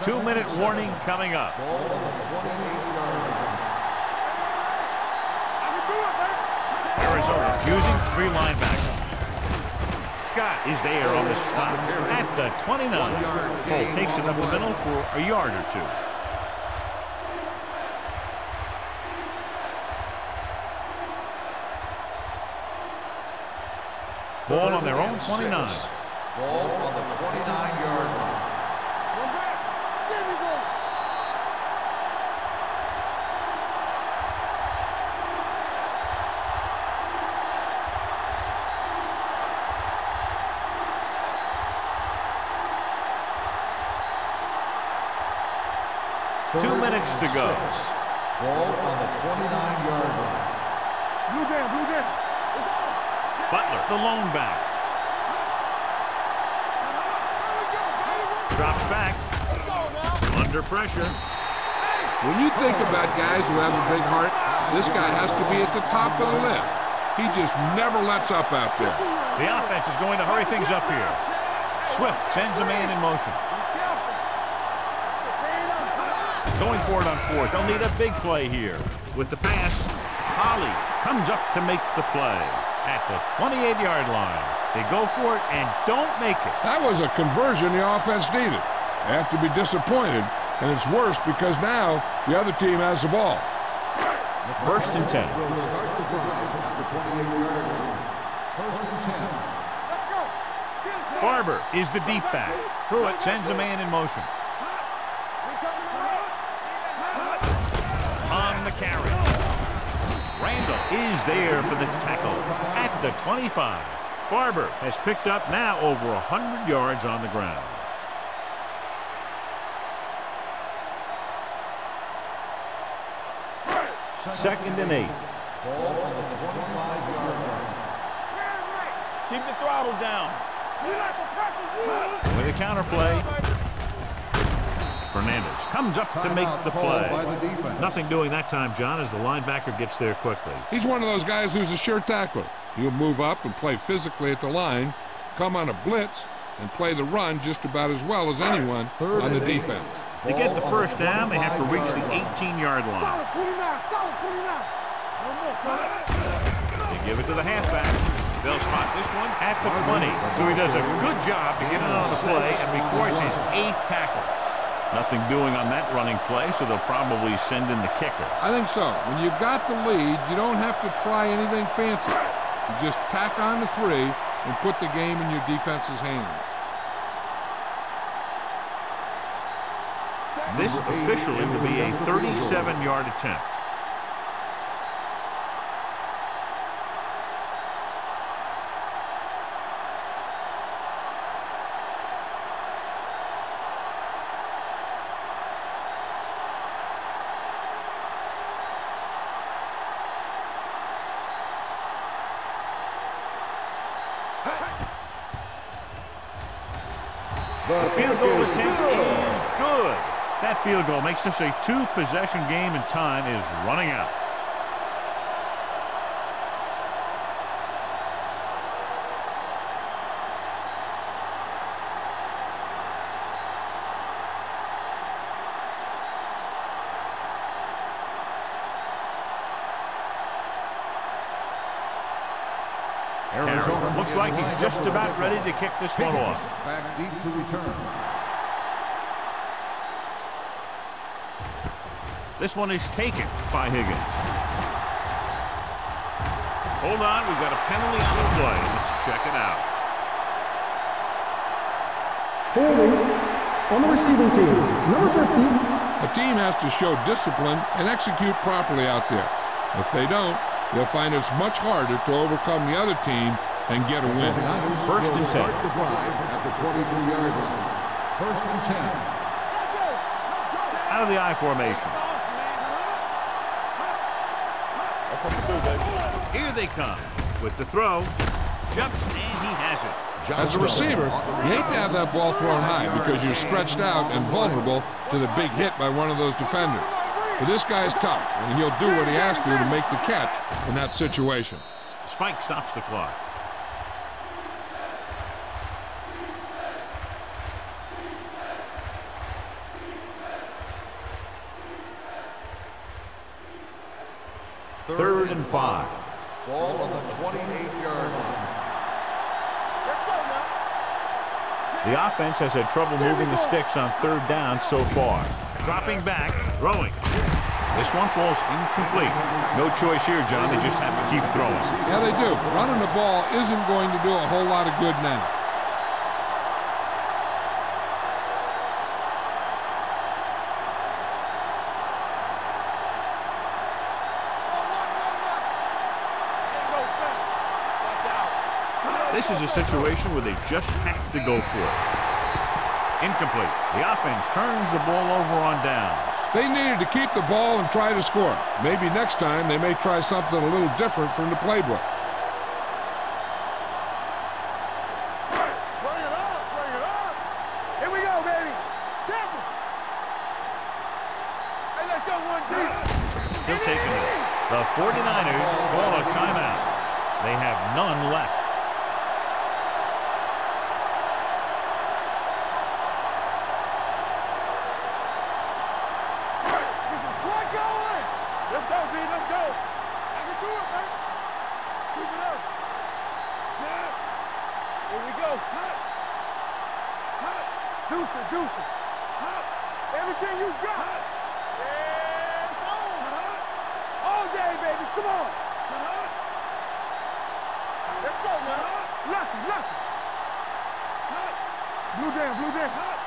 Two-minute warning coming up. Arizona using 3 linebackers. Scott is there on the stop at the 29. Holt takes it up the middle for a yard or 2. Ball on their own 29. Ball on the 29-yard line. Two minutes to go. Ball on the 29-yard line. Blue down. Butler, the lone back. Drops back. Under pressure. When you think about guys who have a big heart, this guy has to be at the top of the list. He just never lets up out there. The offense is going to hurry things up here. Swift sends a man in motion. Going for it on 4th. They'll need a big play here. With the pass, Holly comes up to make the play at the 28-yard line. They go for it and don't make it. That was a conversion the offense needed. They have to be disappointed, and it's worse because now the other team has the ball. 1st and 10. Will start the drive at the 28-yard line. 1st and 10. Barber is the deep back. Pruitt sends a man in motion. On the carry. Randall is there for the tackle at the 25. Barber has picked up now over 100 yards on the ground. Second and 8. Ball on the 25-yard line. Keep the throttle down. With a counterplay. Fernandez comes up to make the play. By the defense. Nothing doing that time, John, as the linebacker gets there quickly. He's one of those guys who's a sure tackler. He'll move up and play physically at the line, come on a blitz, and play the run just about as well as anyone on the defense. To get the first down, they have to reach the 18-yard line. Solid 29. They give it to the halfback. They'll spot this one at the 20. So he does a good job to get it on the play and records his 8th tackle. Nothing doing on that running play, so they'll probably send in the kicker. I think so. When you've got the lead, you don't have to try anything fancy. You just tack on the 3 and put the game in your defense's hands. This officially will be a 37-yard attempt. The field goal attempt is good. That field goal makes this a two-possession game, and time is running out. Arizona Looks like he's just about ready to kick this one off. Back deep to return. This one is taken by Higgins. Hold on, we've got a penalty on the play. Let's check it out. Holding on the receiving team, number 50. A team has to show discipline and execute properly out there. If they don't, they'll find it's much harder to overcome the other team and get a win. First and 10. Start the drive at the 23-yard line. First and 10. Out of the I formation. Here they come with the throw. Jumps, and he has it. As a receiver, you hate to have that ball thrown high because you're stretched out and vulnerable to the big hit by one of those defenders. But this guy's tough, and he'll do what he has to make the catch in that situation. Spike stops the clock. Third and 5. Ball on the 28-yard line. The offense has had trouble moving the sticks on third down so far. Dropping back, throwing. This one falls incomplete. No choice here, John. They just have to keep throwing. Yeah, they do. Running the ball isn't going to do a whole lot of good now. This is a situation where they just have to go for it. Incomplete. The offense turns the ball over on downs. They needed to keep the ball and try to score. Maybe next time they may try something a little different from the playbook. Bring it up, bring it up. Here we go, baby. Temple. Hey, let's go one deep. He'll take it. The 49ers call a timeout. They have none left. Let's go, B. Let's go. I can do it, man. Keep it up. Set. Here we go. Hot. Hot. Deuce it, deuce it. Hot. Everything you got. Hot. Yeah, it's on. Hot. All day, baby. Come on. Hot. Let's go, man. Lucky, lucky. Hot. Blue down, blue down. Hot.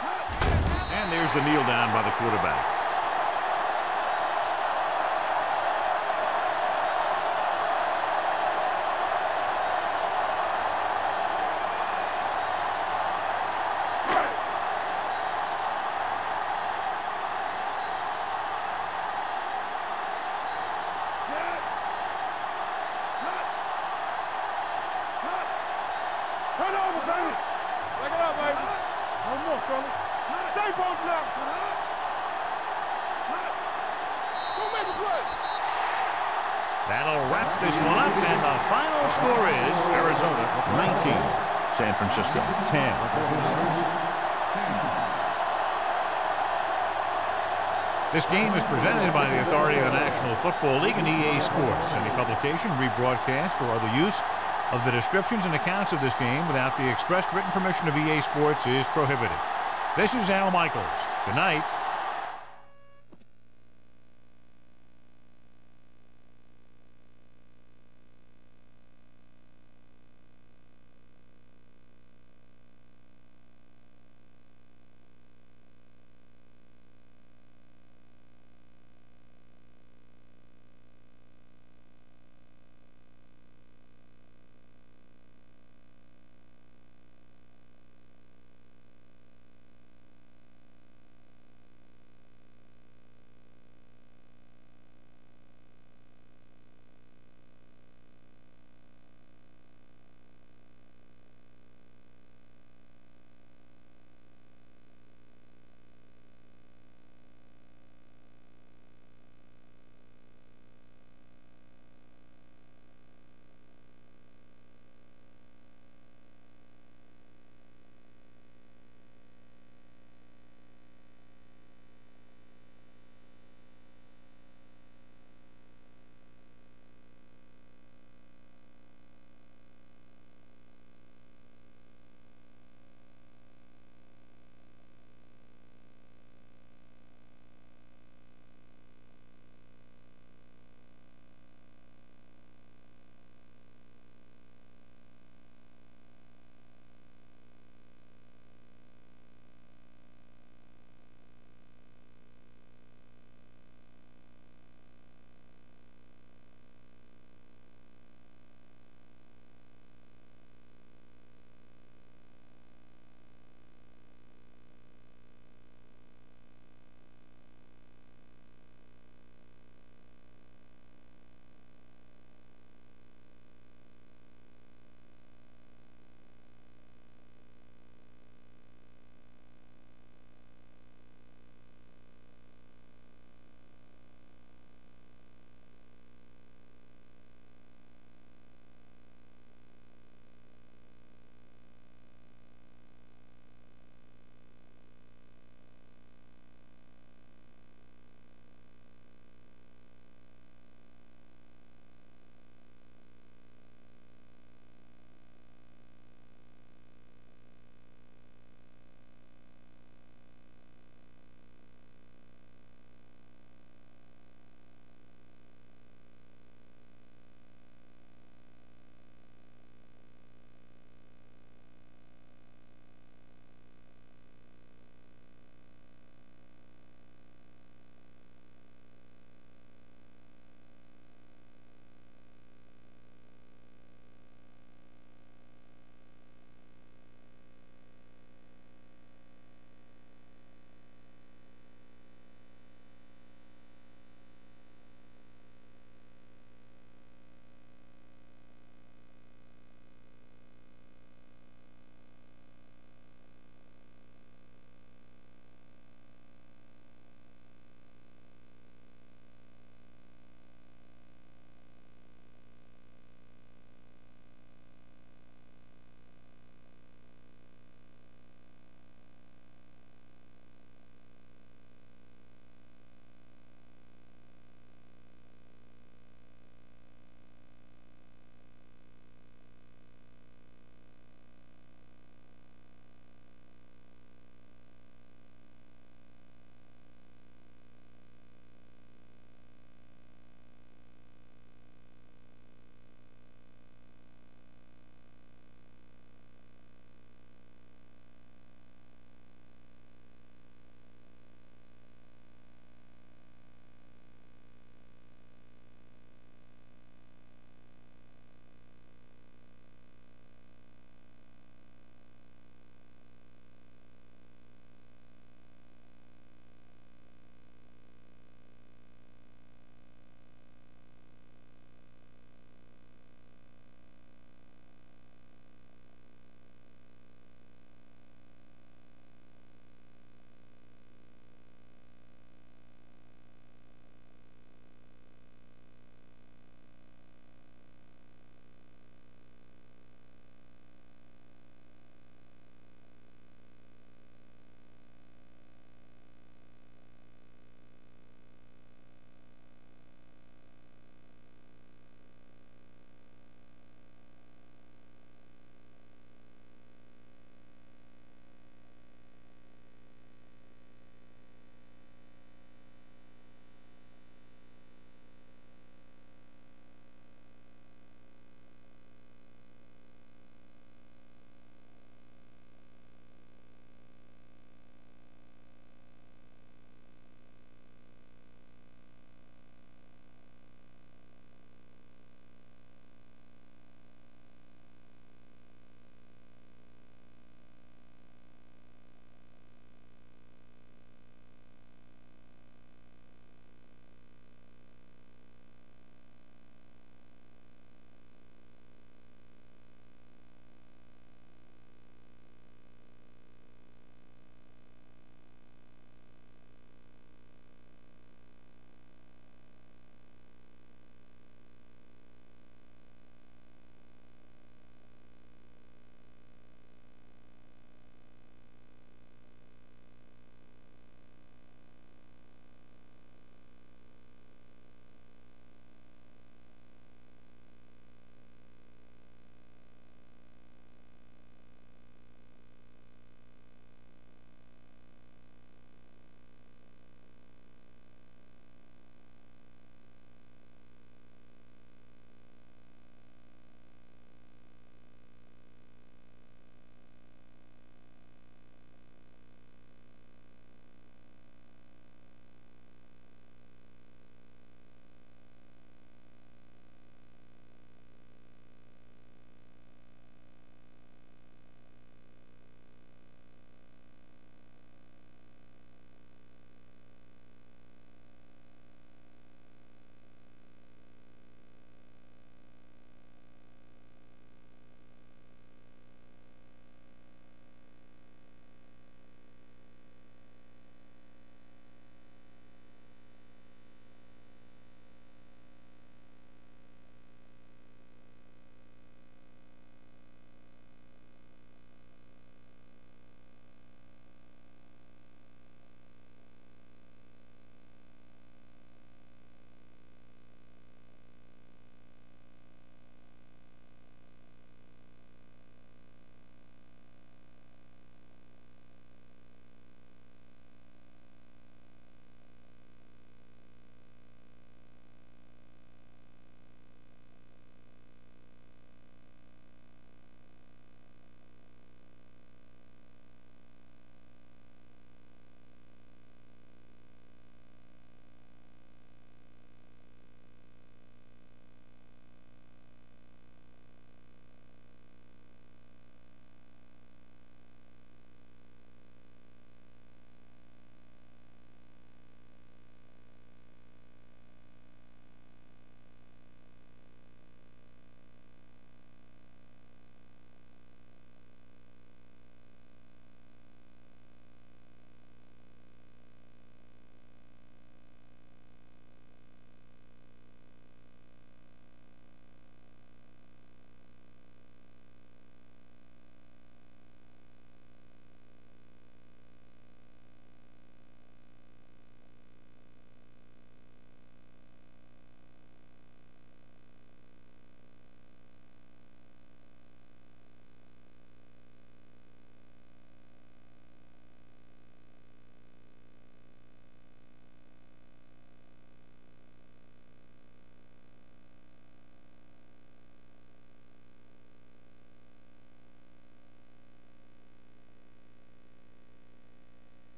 Hot. And there's the kneel down by the quarterback. Turn over, baby. Back it up, baby. One more, fella. Stay both now. Go make a play. That'll wrap this one up, and the final score is Arizona 19, San Francisco 10. This game is presented by the authority of the National Football League and EA Sports. Any publication, rebroadcast, or other use of the descriptions and accounts of this game without the expressed written permission of EA Sports is prohibited. This is Al Michaels. Good night.